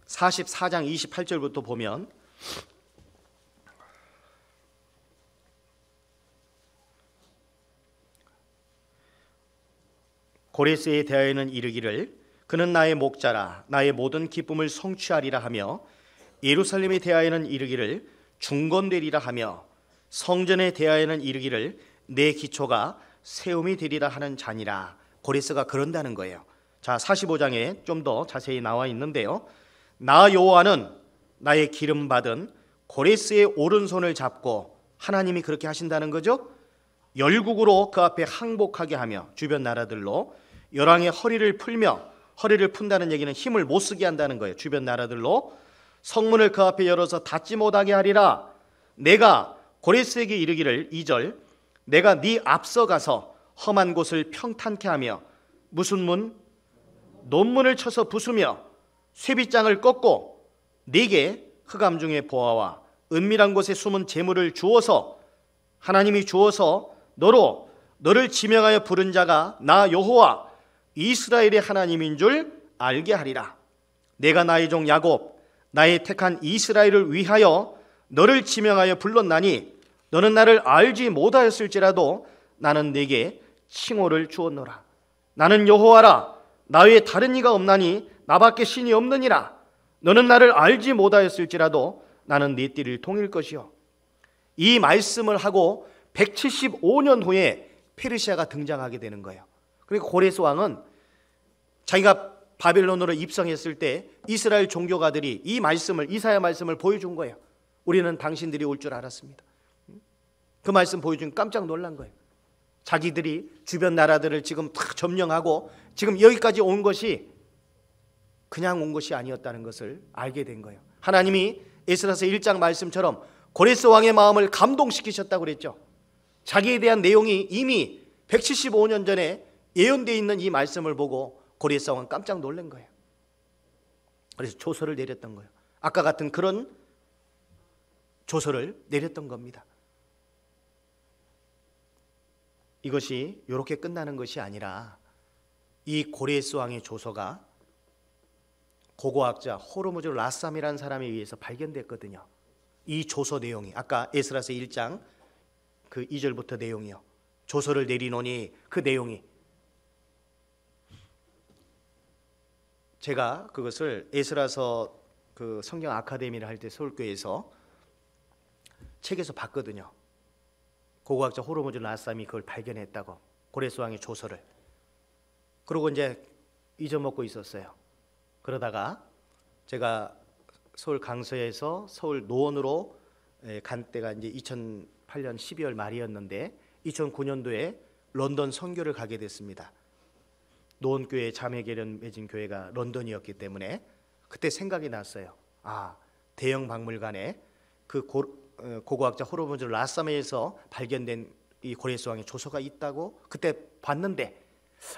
44장 28절부터 보면 고레스에 대하여는 이르기를 그는 나의 목자라 나의 모든 기쁨을 성취하리라 하며 예루살렘에 대하여는 이르기를 중건되리라 하며 성전에 대하여는 이르기를 내 기초가 세움이 되리라 하는 자니라. 고레스가 그런다는 거예요. 자, 45장에 좀 더 자세히 나와 있는데요, 나 여호와는 나의 기름 받은 고레스의 오른손을 잡고, 하나님이 그렇게 하신다는 거죠. 열국으로 그 앞에 항복하게 하며 주변 나라들로 열왕의 허리를 풀며, 허리를 푼다는 얘기는 힘을 못 쓰게 한다는 거예요. 주변 나라들로 성문을 그 앞에 열어서 닫지 못하게 하리라. 내가 고레스에게 이르기를, 2절 내가 네 앞서 가서 험한 곳을 평탄케 하며 무슨 문? 논문을 쳐서 부수며 쇠빗장을 꺾고 네게 흑암 중의 보화와 은밀한 곳에 숨은 재물을 주어서, 하나님이 주어서 너를 지명하여 부른 자가 나 여호와 이스라엘의 하나님인 줄 알게 하리라. 내가 나의 종 야곱 나의 택한 이스라엘을 위하여 너를 지명하여 불렀나니 너는 나를 알지 못하였을지라도 나는 네게 칭호를 주었노라. 나는 여호와라. 나 외에 다른 이가 없나니 나밖에 신이 없느니라. 너는 나를 알지 못하였을지라도 나는 네 띠를 통일 것이요. 이 말씀을 하고 175년 후에 페르시아가 등장하게 되는 거예요. 그러니까 고레스 왕은 자기가 바벨론으로 입성했을 때 이스라엘 종교가들이 이 말씀을, 이사야 말씀을 보여준 거예요. 우리는 당신들이 올 줄 알았습니다. 그 말씀 보여준 깜짝 놀란 거예요. 자기들이 주변 나라들을 지금 다 점령하고 지금 여기까지 온 것이 그냥 온 것이 아니었다는 것을 알게 된 거예요. 하나님이 에스라서 1장 말씀처럼 고레스 왕의 마음을 감동시키셨다고 그랬죠. 자기에 대한 내용이 이미 175년 전에 예언되어 있는 이 말씀을 보고 고레스 왕은 깜짝 놀란 거예요. 그래서 조서를 내렸던 거예요. 아까 같은 그런 조서를 내렸던 겁니다. 이것이 이렇게 끝나는 것이 아니라 이 고레스 왕의 조서가 고고학자 호르무즈 라삼이라는 사람에 의해서 발견됐거든요. 이 조서 내용이 아까 에스라서 1장 그 2절부터 내용이요. 조서를 내리노니 그 내용이, 제가 그것을 에스라서 그 성경 아카데미를 할 때 서울교회에서 책에서 봤거든요. 고고학자 호르무즈 라삼이 그걸 발견했다고, 고레스 왕의 조서를. 그러고 이제 잊어먹고 있었어요. 그러다가 제가 서울 강서에서 서울 노원으로 간 때가 이제 2008년 12월 말이었는데 2009년도에 런던 선교를 가게 됐습니다. 노원교회 자매계련 맺은 교회가 런던이었기 때문에 그때 생각이 났어요. 아, 대형 박물관에 그 고고학자 호르무즈 라삼에서 발견된 이 고레스 왕의 조서가 있다고 그때 봤는데,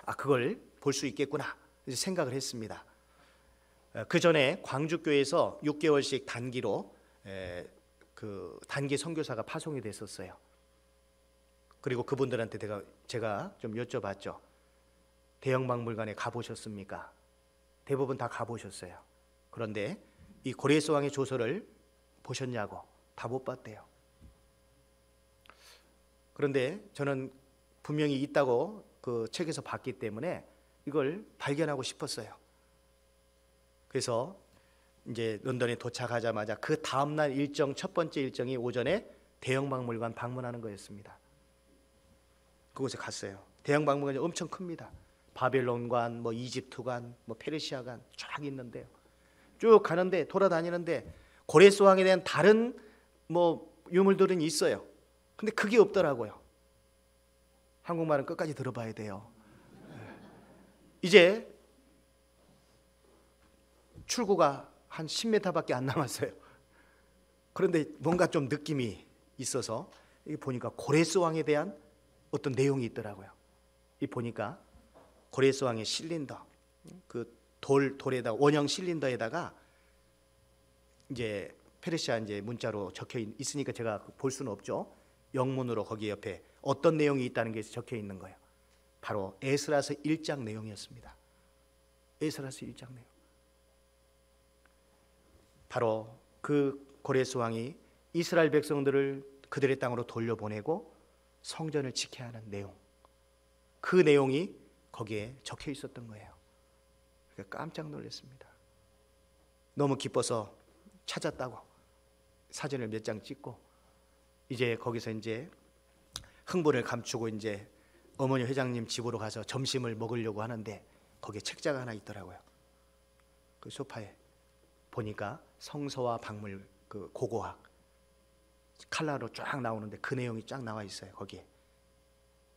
아, 그걸 볼 수 있겠구나 생각을 했습니다. 그 전에 광주교회에서 6개월씩 단기로 그 단기 선교사가 파송이 됐었어요. 그리고 그분들한테 제가 좀 여쭤봤죠. 대형 박물관에 가보셨습니까? 대부분 다 가보셨어요. 그런데 이 고레스 왕의 조서를 보셨냐고, 다 못 봤대요. 그런데 저는 분명히 있다고 그 책에서 봤기 때문에 이걸 발견하고 싶었어요. 그래서 이제 런던에 도착하자마자 그 다음날 일정, 첫 번째 일정이 오전에 대형 박물관 방문하는 거였습니다. 그곳에 갔어요. 대형 박물관이 엄청 큽니다. 바벨론관, 뭐 이집트관, 뭐 페르시아관 쫙 있는데요. 쭉 가는데, 돌아다니는데 고레스 왕에 대한 다른 뭐 유물들은 있어요. 근데 그게 없더라고요. 한국말은 끝까지 들어봐야 돼요. 이제 출구가 한 10m밖에 안 남았어요. 그런데 뭔가 좀 느낌이 있어서 보니까 고레스 왕에 대한 어떤 내용이 있더라고요. 이 보니까 고레스 왕의 실린더, 그 돌에다 원형 실린더에다가 이제 페르시아 이제 문자로 적혀 있으니까 제가 볼 수는 없죠. 영문으로 거기 옆에 어떤 내용이 있다는 게 적혀 있는 거예요. 바로 에스라서 1장 내용이었습니다. 에스라서 1장 내용. 바로 그 고레스 왕이 이스라엘 백성들을 그들의 땅으로 돌려보내고 성전을 지켜야 하는 내용, 그 내용이 거기에 적혀 있었던 거예요. 그러니까 깜짝 놀랐습니다. 너무 기뻐서 찾았다고 사진을 몇 장 찍고 이제 거기서 이제 흥분을 감추고 이제 어머니 회장님 집으로 가서 점심을 먹으려고 하는데 거기에 책자가 하나 있더라고요. 그 소파에 보니까 성서와 박물, 그 고고학 칼라로 쫙 나오는데 그 내용이 쫙 나와 있어요. 거기에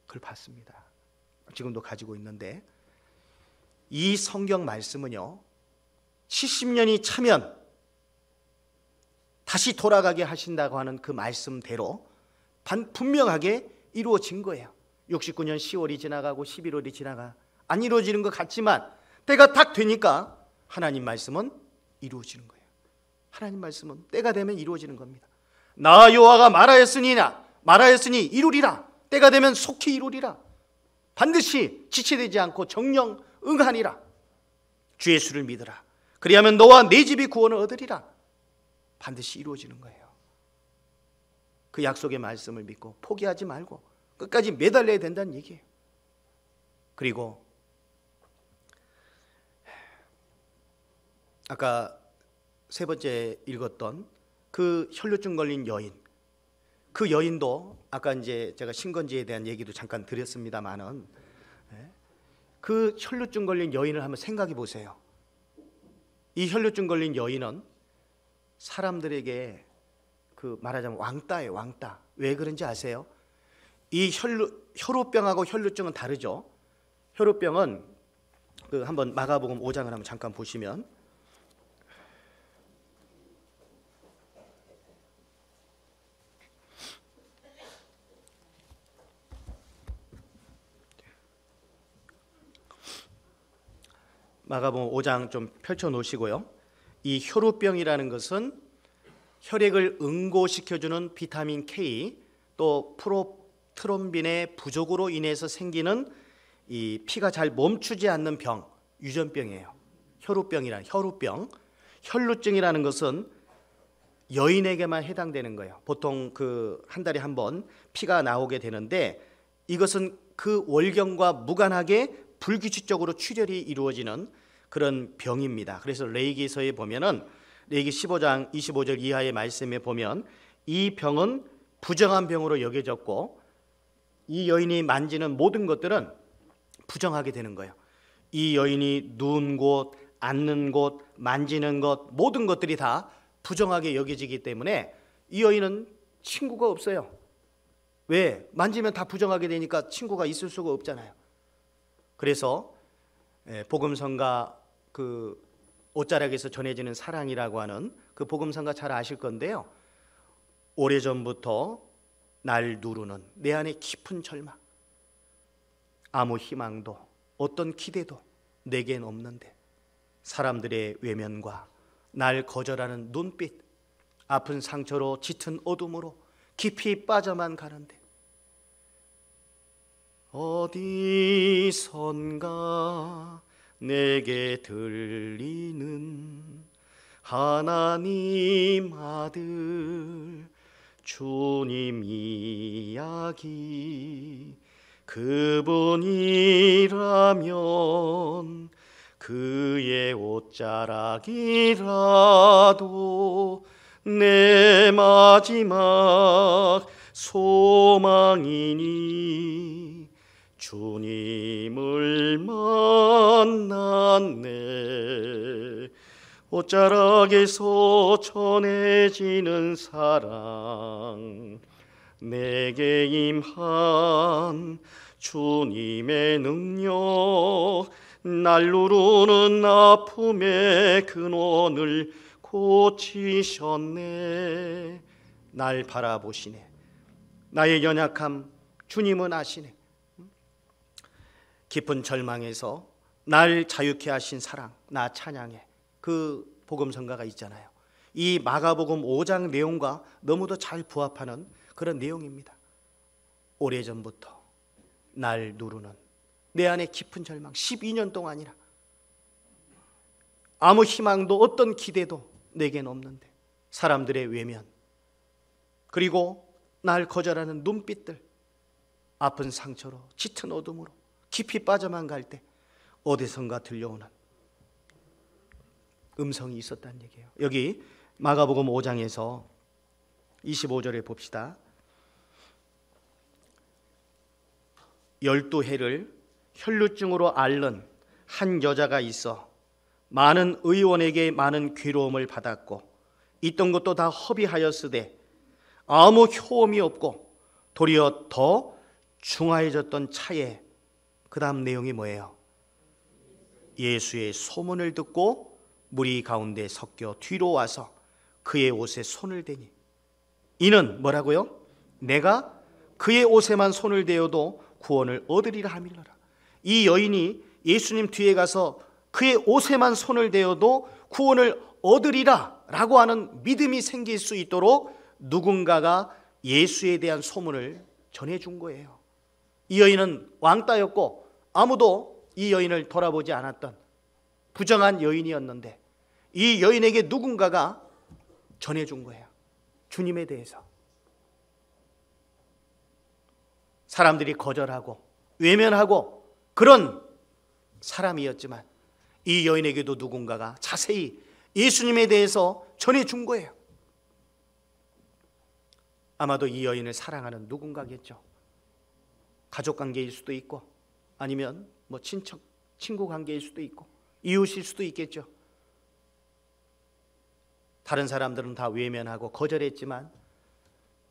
그걸 봤습니다. 지금도 가지고 있는데, 이 성경 말씀은요 70년이 차면 다시 돌아가게 하신다고 하는 그 말씀대로 분명하게 이루어진 거예요. 69년 10월이 지나가고 11월이 지나가 안 이루어지는 것 같지만 때가 딱 되니까 하나님 말씀은 이루어지는 거예요. 하나님 말씀은 때가 되면 이루어지는 겁니다. 나 여호와가 말하였으니 이루리라. 때가 되면 속히 이루리라. 반드시 지체되지 않고 정령 응하니라. 주 예수를 믿으라. 그리하면 너와 네 집이 구원을 얻으리라. 반드시 이루어지는 거예요. 그 약속의 말씀을 믿고 포기하지 말고 끝까지 매달려야 된다는 얘기예요. 그리고 아까 세 번째 읽었던 그 혈루증 걸린 여인, 그 여인도 아까 이제 제가 신건지에 대한 얘기도 잠깐 드렸습니다만은, 그 혈루증 걸린 여인을 한번 생각해 보세요. 이 혈루증 걸린 여인은 사람들에게 그 말하자면 왕따예요, 왕따. 왜 그런지 아세요? 이 혈우병하고 혈루증은 다르죠. 혈우병은 그 한번 마가복음 5장을 한번 잠깐 보시면, 마가복음 5장 좀 펼쳐 놓으시고요. 이 혈우병이라는 것은 혈액을 응고시켜주는 비타민 K 또 프로트롬빈의 부족으로 인해서 생기는 이 피가 잘 멈추지 않는 병, 유전병이에요. 혈우병이라는 혈우병. 혈루증이라는 것은 여인에게만 해당되는 거예요. 보통 그 한 달에 한 번 피가 나오게 되는데, 이것은 그 월경과 무관하게 불규칙적으로 출혈이 이루어지는 그런 병입니다. 그래서 레위기서에 보면은 레위기 15장 25절 이하의 말씀에 보면 이 병은 부정한 병으로 여겨졌고, 이 여인이 만지는 모든 것들은 부정하게 되는 거예요. 이 여인이 누운 곳, 앉는 곳, 만지는 것, 모든 것들이 다 부정하게 여겨지기 때문에 이 여인은 친구가 없어요. 왜? 만지면 다 부정하게 되니까 친구가 있을 수가 없잖아요. 그래서 복음성가 그 옷자락에서 전해지는 사랑이라고 하는 그 복음성가 잘 아실 건데요, 오래전부터 날 누르는 내 안에 깊은 절망, 아무 희망도 어떤 기대도 내겐 없는데 사람들의 외면과 날 거절하는 눈빛, 아픈 상처로 짙은 어둠으로 깊이 빠져만 가는데, 어디선가 내게 들리는 하나님 아들 주님 이야기, 그분이라면 그의 옷자락이라도 내 마지막 소망이니 주님을 만났네. 옷자락에서 전해지는 사랑, 내게 임한 주님의 능력, 날 누르는 아픔의 근원을 고치셨네. 날 바라보시네. 나의 연약함 주님은 아시네. 깊은 절망에서 날 자유케 하신 사랑, 나 찬양해. 그 복음성가가 있잖아요. 이 마가복음 5장 내용과 너무도 잘 부합하는 그런 내용입니다. 오래전부터 날 누르는 내 안에 깊은 절망, 12년 동안이나 아무 희망도 어떤 기대도 내겐 없는데 사람들의 외면, 그리고 날 거절하는 눈빛들, 아픈 상처로 짙은 어둠으로 깊이 빠져만 갈 때 어디선가 들려오는 음성이 있었다는 얘기예요. 여기 마가복음 5장에서 25절에 봅시다. 12해를 혈루증으로 앓는 한 여자가 있어 많은 의원에게 많은 괴로움을 받았고 있던 것도 다 허비하였으되 아무 효험이 없고 도리어 더 중하해졌던 차에, 그 다음 내용이 뭐예요? 예수의 소문을 듣고 무리 가운데 섞여 뒤로 와서 그의 옷에 손을 대니, 이는 뭐라고요? 내가 그의 옷에만 손을 대어도 구원을 얻으리라 하밀러라. 이 여인이 예수님 뒤에 가서 그의 옷에만 손을 대어도 구원을 얻으리라 라고 하는 믿음이 생길 수 있도록 누군가가 예수에 대한 소문을 전해준 거예요. 이 여인은 왕따였고 아무도 이 여인을 돌아보지 않았던 부정한 여인이었는데 이 여인에게 누군가가 전해준 거예요. 주님에 대해서. 사람들이 거절하고 외면하고 그런 사람이었지만 이 여인에게도 누군가가 자세히 예수님에 대해서 전해준 거예요. 아마도 이 여인을 사랑하는 누군가겠죠. 가족 관계일 수도 있고 아니면 뭐 친척, 친구 관계일 수도 있고 이웃일 수도 있겠죠. 다른 사람들은 다 외면하고 거절했지만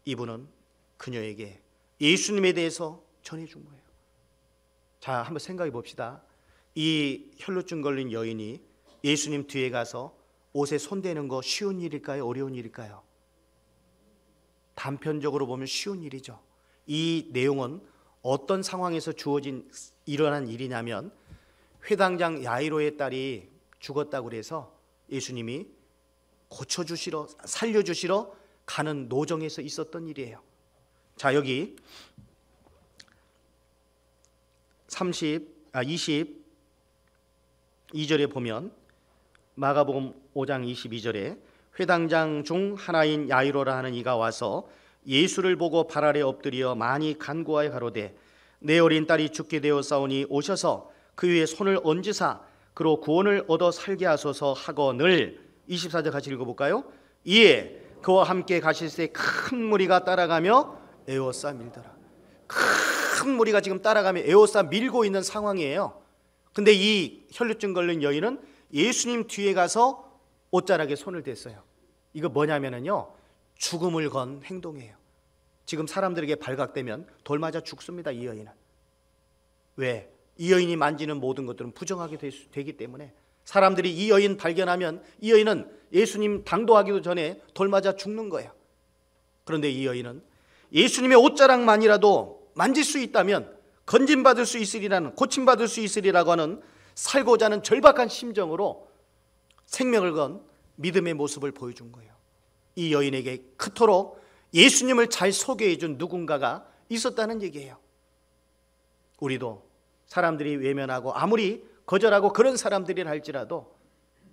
이분은 그녀에게 예수님에 대해서 전해준 거예요. 자, 한번 생각해 봅시다. 이 혈루증 걸린 여인이 예수님 뒤에 가서 옷에 손대는 거 쉬운 일일까요? 어려운 일일까요? 단편적으로 보면 쉬운 일이죠. 이 내용은 어떤 상황에서 일어난 일이냐면 회당장 야이로의 딸이 죽었다고 그래서 예수님이 고쳐주시러 살려주시러 가는 노정에서 있었던 일이에요. 자, 여기 22절에 보면 마가복음 5장 22절에 회당장 중 하나인 야이로라 하는 이가 와서 예수를 보고 발 아래 엎드려 많이 간구하여 가로되 내 어린 딸이 죽게 되었사오니 오셔서 그 위에 손을 얹으사 그로 구원을 얻어 살게 하소서 하거늘. 24절 같이 읽어볼까요? 이에 그와 함께 가실새 큰 무리가 따라가며 에워싸 밀더라. 큰 무리가 지금 따라가며 에워싸 밀고 있는 상황이에요. 근데 이 혈루증 걸린 여인은 예수님 뒤에 가서 옷자락에 손을 댔어요. 이거 뭐냐면요, 죽음을 건 행동이에요. 지금 사람들에게 발각되면 돌 맞아 죽습니다. 이 여인은. 왜? 이 여인이 만지는 모든 것들은 부정하게 되기 때문에 사람들이 이 여인 발견하면 이 여인은 예수님 당도하기도 전에 돌 맞아 죽는 거예요. 그런데 이 여인은 예수님의 옷자락만이라도 만질 수 있다면 건진받을 수 있으리라는, 고침받을 수 있으리라고 하는 살고자 하는 절박한 심정으로 생명을 건 믿음의 모습을 보여준 거예요. 이 여인에게 그토록 예수님을 잘 소개해 준 누군가가 있었다는 얘기예요. 우리도 사람들이 외면하고 아무리 거절하고 그런 사람들이라 할지라도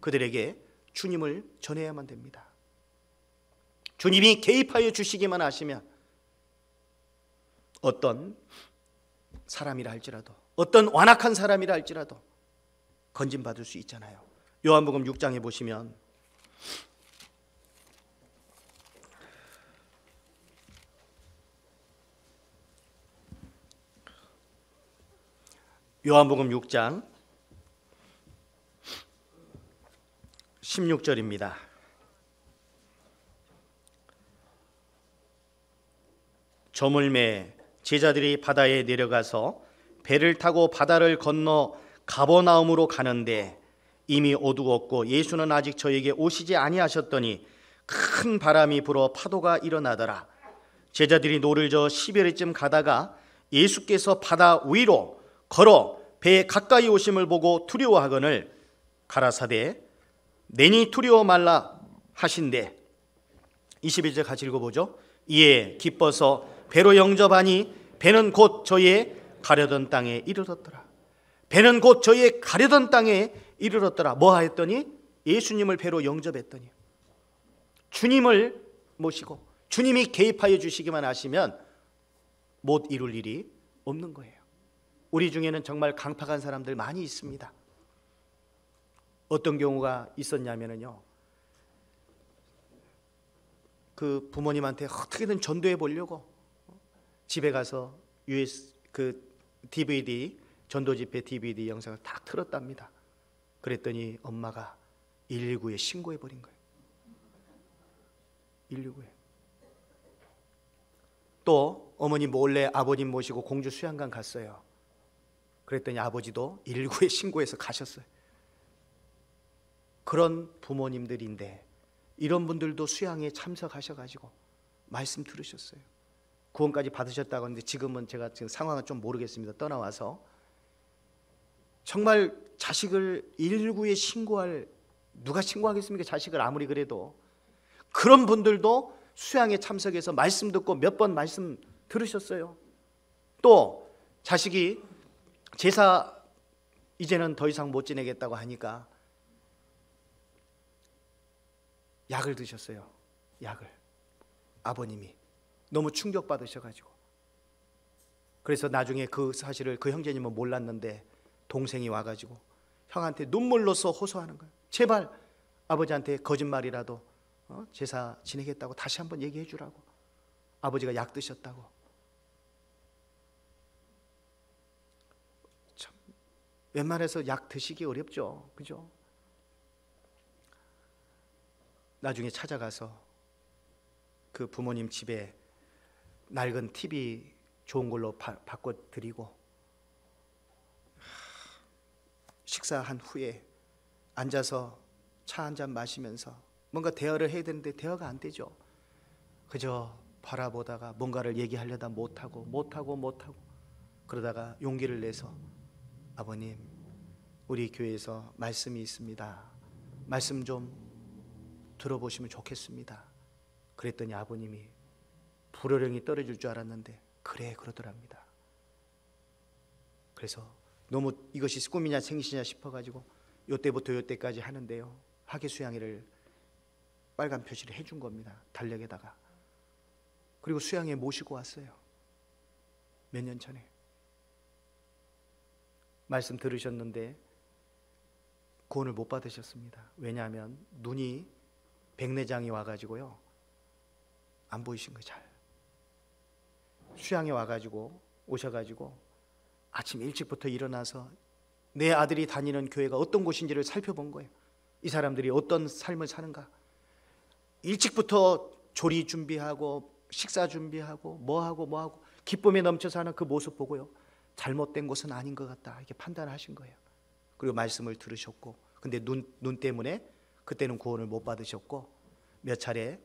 그들에게 주님을 전해야만 됩니다. 주님이 개입하여 주시기만 하시면 어떤 사람이라 할지라도, 어떤 완악한 사람이라 할지라도 건진받을 수 있잖아요. 요한복음 6장에 보시면 요한복음 6장 16절입니다. 저물매 제자들이 바다에 내려가서 배를 타고 바다를 건너 가버나움으로 가는데 이미 어두웠고 예수는 아직 저에게 오시지 아니하셨더니 큰 바람이 불어 파도가 일어나더라. 제자들이 노를 저어 10여리쯤 가다가 예수께서 바다 위로 걸어 배에 가까이 오심을 보고 두려워하거늘 가라사대 내니 두려워 말라 하신대. 21절 같이 읽어보죠. 이에 기뻐서 배로 영접하니 배는 곧 저희의 가려던 땅에 이르렀더라. 배는 곧 저희의 가려던 땅에 이르렀더라. 뭐 하였더니 예수님을 배로 영접했더니, 주님을 모시고 주님이 개입하여 주시기만 하시면 못 이룰 일이 없는 거예요. 우리 중에는 정말 강팍한 사람들 많이 있습니다. 어떤 경우가 있었냐면요, 그 부모님한테 어떻게든 전도해 보려고 집에 가서 DVD, 전도 집회 DVD 영상을 딱 틀었답니다. 그랬더니 엄마가 119에 신고해 버린 거예요. 119에. 또 어머니 몰래 아버님 모시고 공주 수양관 갔어요. 그랬더니 아버지도 119에 신고해서 가셨어요. 그런 부모님들인데 이런 분들도 수양에 참석하셔가지고 말씀 들으셨어요. 구원까지 받으셨다고 하는데 지금은 제가 지금 상황은 좀 모르겠습니다. 떠나와서 정말 자식을 119에 신고할, 누가 신고하겠습니까? 자식을 아무리 그래도. 그런 분들도 수양에 참석해서 말씀 듣고 몇 번 말씀 들으셨어요. 또 자식이 제사 이제는 더 이상 못 지내겠다고 하니까 약을 드셨어요. 약을. 아버님이 너무 충격받으셔가지고. 그래서 나중에 그 사실을 그 형제님은 몰랐는데 동생이 와가지고 형한테 눈물로써 호소하는 거예요. 제발 아버지한테 거짓말이라도 제사 지내겠다고 다시 한번 얘기해 주라고. 아버지가 약 드셨다고. 참 웬만해서 약 드시기 어렵죠, 그죠? 나중에 찾아가서 그 부모님 집에 낡은 TV 좋은 걸로 바꿔드리고 식사한 후에 앉아서 차 한 잔 마시면서 뭔가 대화를 해야 되는데 대화가 안 되죠. 그저 바라보다가 뭔가를 얘기하려다 못하고 그러다가 용기를 내서 아버님, 우리 교회에서 말씀이 있습니다. 말씀 좀 들어보시면 좋겠습니다. 그랬더니 아버님이 불호령이 떨어질 줄 알았는데 그래 그러더랍니다. 그래서 너무 이것이 꿈이냐 생시냐 싶어가지고 요때부터 요때까지 하는데요, 학예 수양회를 빨간 표시를 해준 겁니다, 달력에다가. 그리고 수양회 모시고 왔어요. 몇 년 전에 말씀 들으셨는데 구원을 못 받으셨습니다. 왜냐하면 눈이 백내장이 와가지고요 안 보이신 거예요. 잘 수양회 와가지고 오셔가지고 아침 일찍부터 일어나서 내 아들이 다니는 교회가 어떤 곳인지를 살펴본 거예요. 이 사람들이 어떤 삶을 사는가. 일찍부터 조리 준비하고 식사 준비하고 뭐하고 기쁨에 넘쳐 사는 그 모습 보고요, 잘못된 것은 아닌 것 같다 이렇게 판단하신 거예요. 그리고 말씀을 들으셨고, 근데 눈 때문에 그때는 구원을 못 받으셨고 몇 차례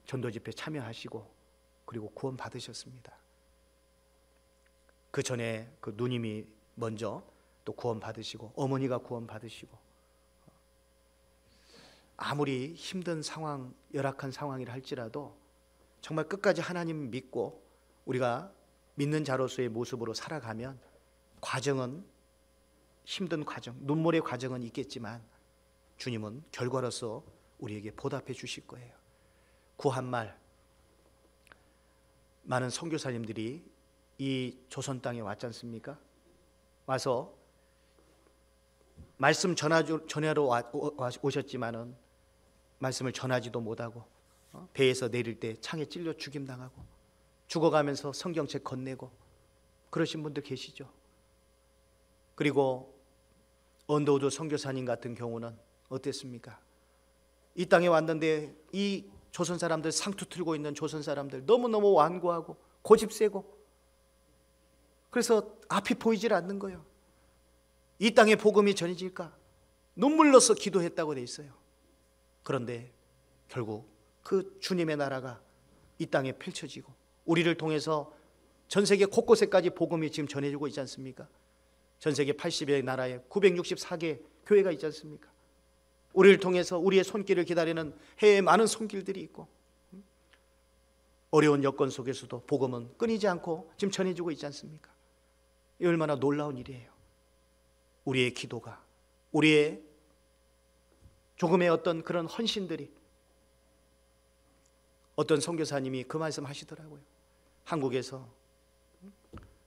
전도 집회 참여하시고 그리고 구원 받으셨습니다. 그 전에 그 누님이 먼저 또 구원 받으시고 어머니가 구원 받으시고, 아무리 힘든 상황, 열악한 상황이라 할지라도 정말 끝까지 하나님 믿고 우리가 믿는 자로서의 모습으로 살아가면 과정은, 힘든 과정, 눈물의 과정은 있겠지만 주님은 결과로서 우리에게 보답해 주실 거예요. 구한말, 많은 선교사님들이 이 조선 땅에 왔지 않습니까? 와서 말씀 전하러 오셨지만은 말씀을 전하지도 못하고 배에서 내릴 때 창에 찔려 죽임당하고 죽어가면서 성경책 건네고 그러신 분들 계시죠. 그리고 언더우드 선교사님 같은 경우는 어땠습니까? 이 땅에 왔는데 이 조선 사람들, 상투 틀고 있는 조선 사람들 너무너무 완고하고 고집세고, 그래서 앞이 보이질 않는 거예요. 이 땅에 복음이 전해질까 눈물로서 기도했다고 돼 있어요. 그런데 결국 그 주님의 나라가 이 땅에 펼쳐지고 우리를 통해서 전 세계 곳곳에까지 복음이 지금 전해지고 있지 않습니까? 전 세계 80여 나라에 964개 교회가 있지 않습니까? 우리를 통해서 우리의 손길을 기다리는 해외에 많은 손길들이 있고, 어려운 여건 속에서도 복음은 끊이지 않고 지금 전해지고 있지 않습니까? 이 얼마나 놀라운 일이에요. 우리의 기도가, 우리의 조금의 어떤 그런 헌신들이, 어떤 선교사님이 그 말씀 하시더라고요. 한국에서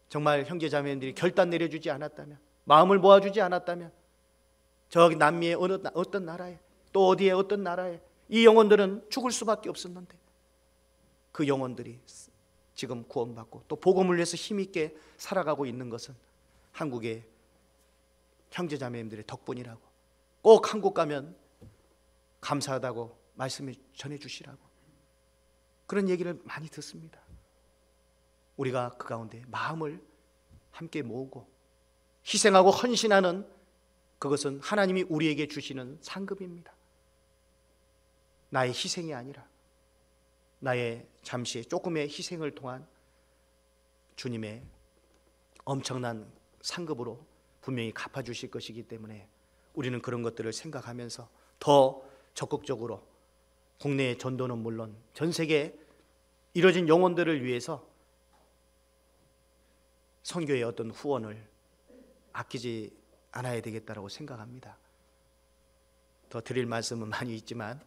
정말 형제자매들이 결단 내려주지 않았다면, 마음을 모아주지 않았다면 저기 남미의 어떤 나라에, 또 어디에 어떤 나라에 이 영혼들은 죽을 수밖에 없었는데 그 영혼들이 지금 구원받고 또 복음을 위해서 힘있게 살아가고 있는 것은 한국의 형제자매님들의 덕분이라고, 꼭 한국 가면 감사하다고 말씀을 전해주시라고 그런 얘기를 많이 듣습니다. 우리가 그 가운데 마음을 함께 모으고 희생하고 헌신하는, 그것은 하나님이 우리에게 주시는 상급입니다. 나의 희생이 아니라 나의 잠시의 조금의 희생을 통한 주님의 엄청난 상급으로 분명히 갚아주실 것이기 때문에 우리는 그런 것들을 생각하면서 더 적극적으로 국내의 전도는 물론 전 세계에 이뤄진 영혼들을 위해서 선교의 어떤 후원을 아끼지 않아야 되겠다라고 생각합니다. 더 드릴 말씀은 많이 있지만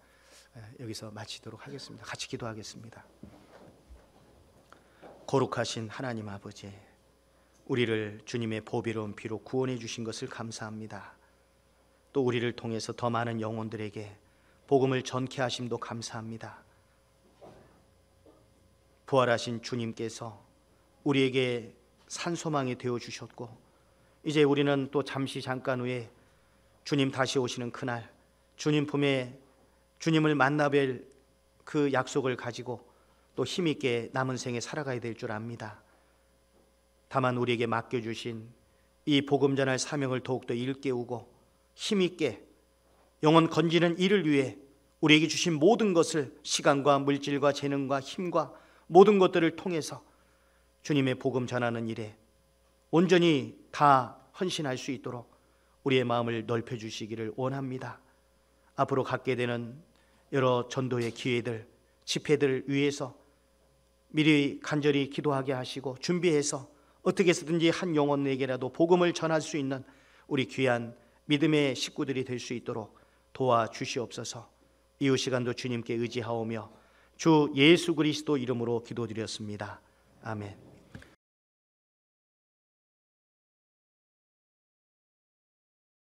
여기서 마치도록 하겠습니다. 같이 기도하겠습니다. 거룩하신 하나님 아버지, 우리를 주님의 보배로운 피로 구원해 주신 것을 감사합니다. 또 우리를 통해서 더 많은 영혼들에게 복음을 전케 하심도 감사합니다. 부활하신 주님께서 우리에게 산소망이 되어 주셨고, 이제 우리는 또 잠깐 후에 주님 다시 오시는 그날 주님 품에 주님을 만나뵐 그 약속을 가지고 또 힘있게 남은 생에 살아가야 될 줄 압니다. 다만 우리에게 맡겨주신 이 복음 전할 사명을 더욱더 일깨우고 힘있게 영혼 건지는 일을 위해 우리에게 주신 모든 것을, 시간과 물질과 재능과 힘과 모든 것들을 통해서 주님의 복음 전하는 일에 온전히 다 헌신할 수 있도록 우리의 마음을 넓혀주시기를 원합니다. 앞으로 갖게 되는 여러 전도의 기회들, 집회들을 위해서 미리 간절히 기도하게 하시고 준비해서 어떻게 해서든지 한 영혼에게라도 복음을 전할 수 있는 우리 귀한 믿음의 식구들이 될 수 있도록 도와주시옵소서. 이후 시간도 주님께 의지하오며 주 예수 그리스도 이름으로 기도드렸습니다. 아멘.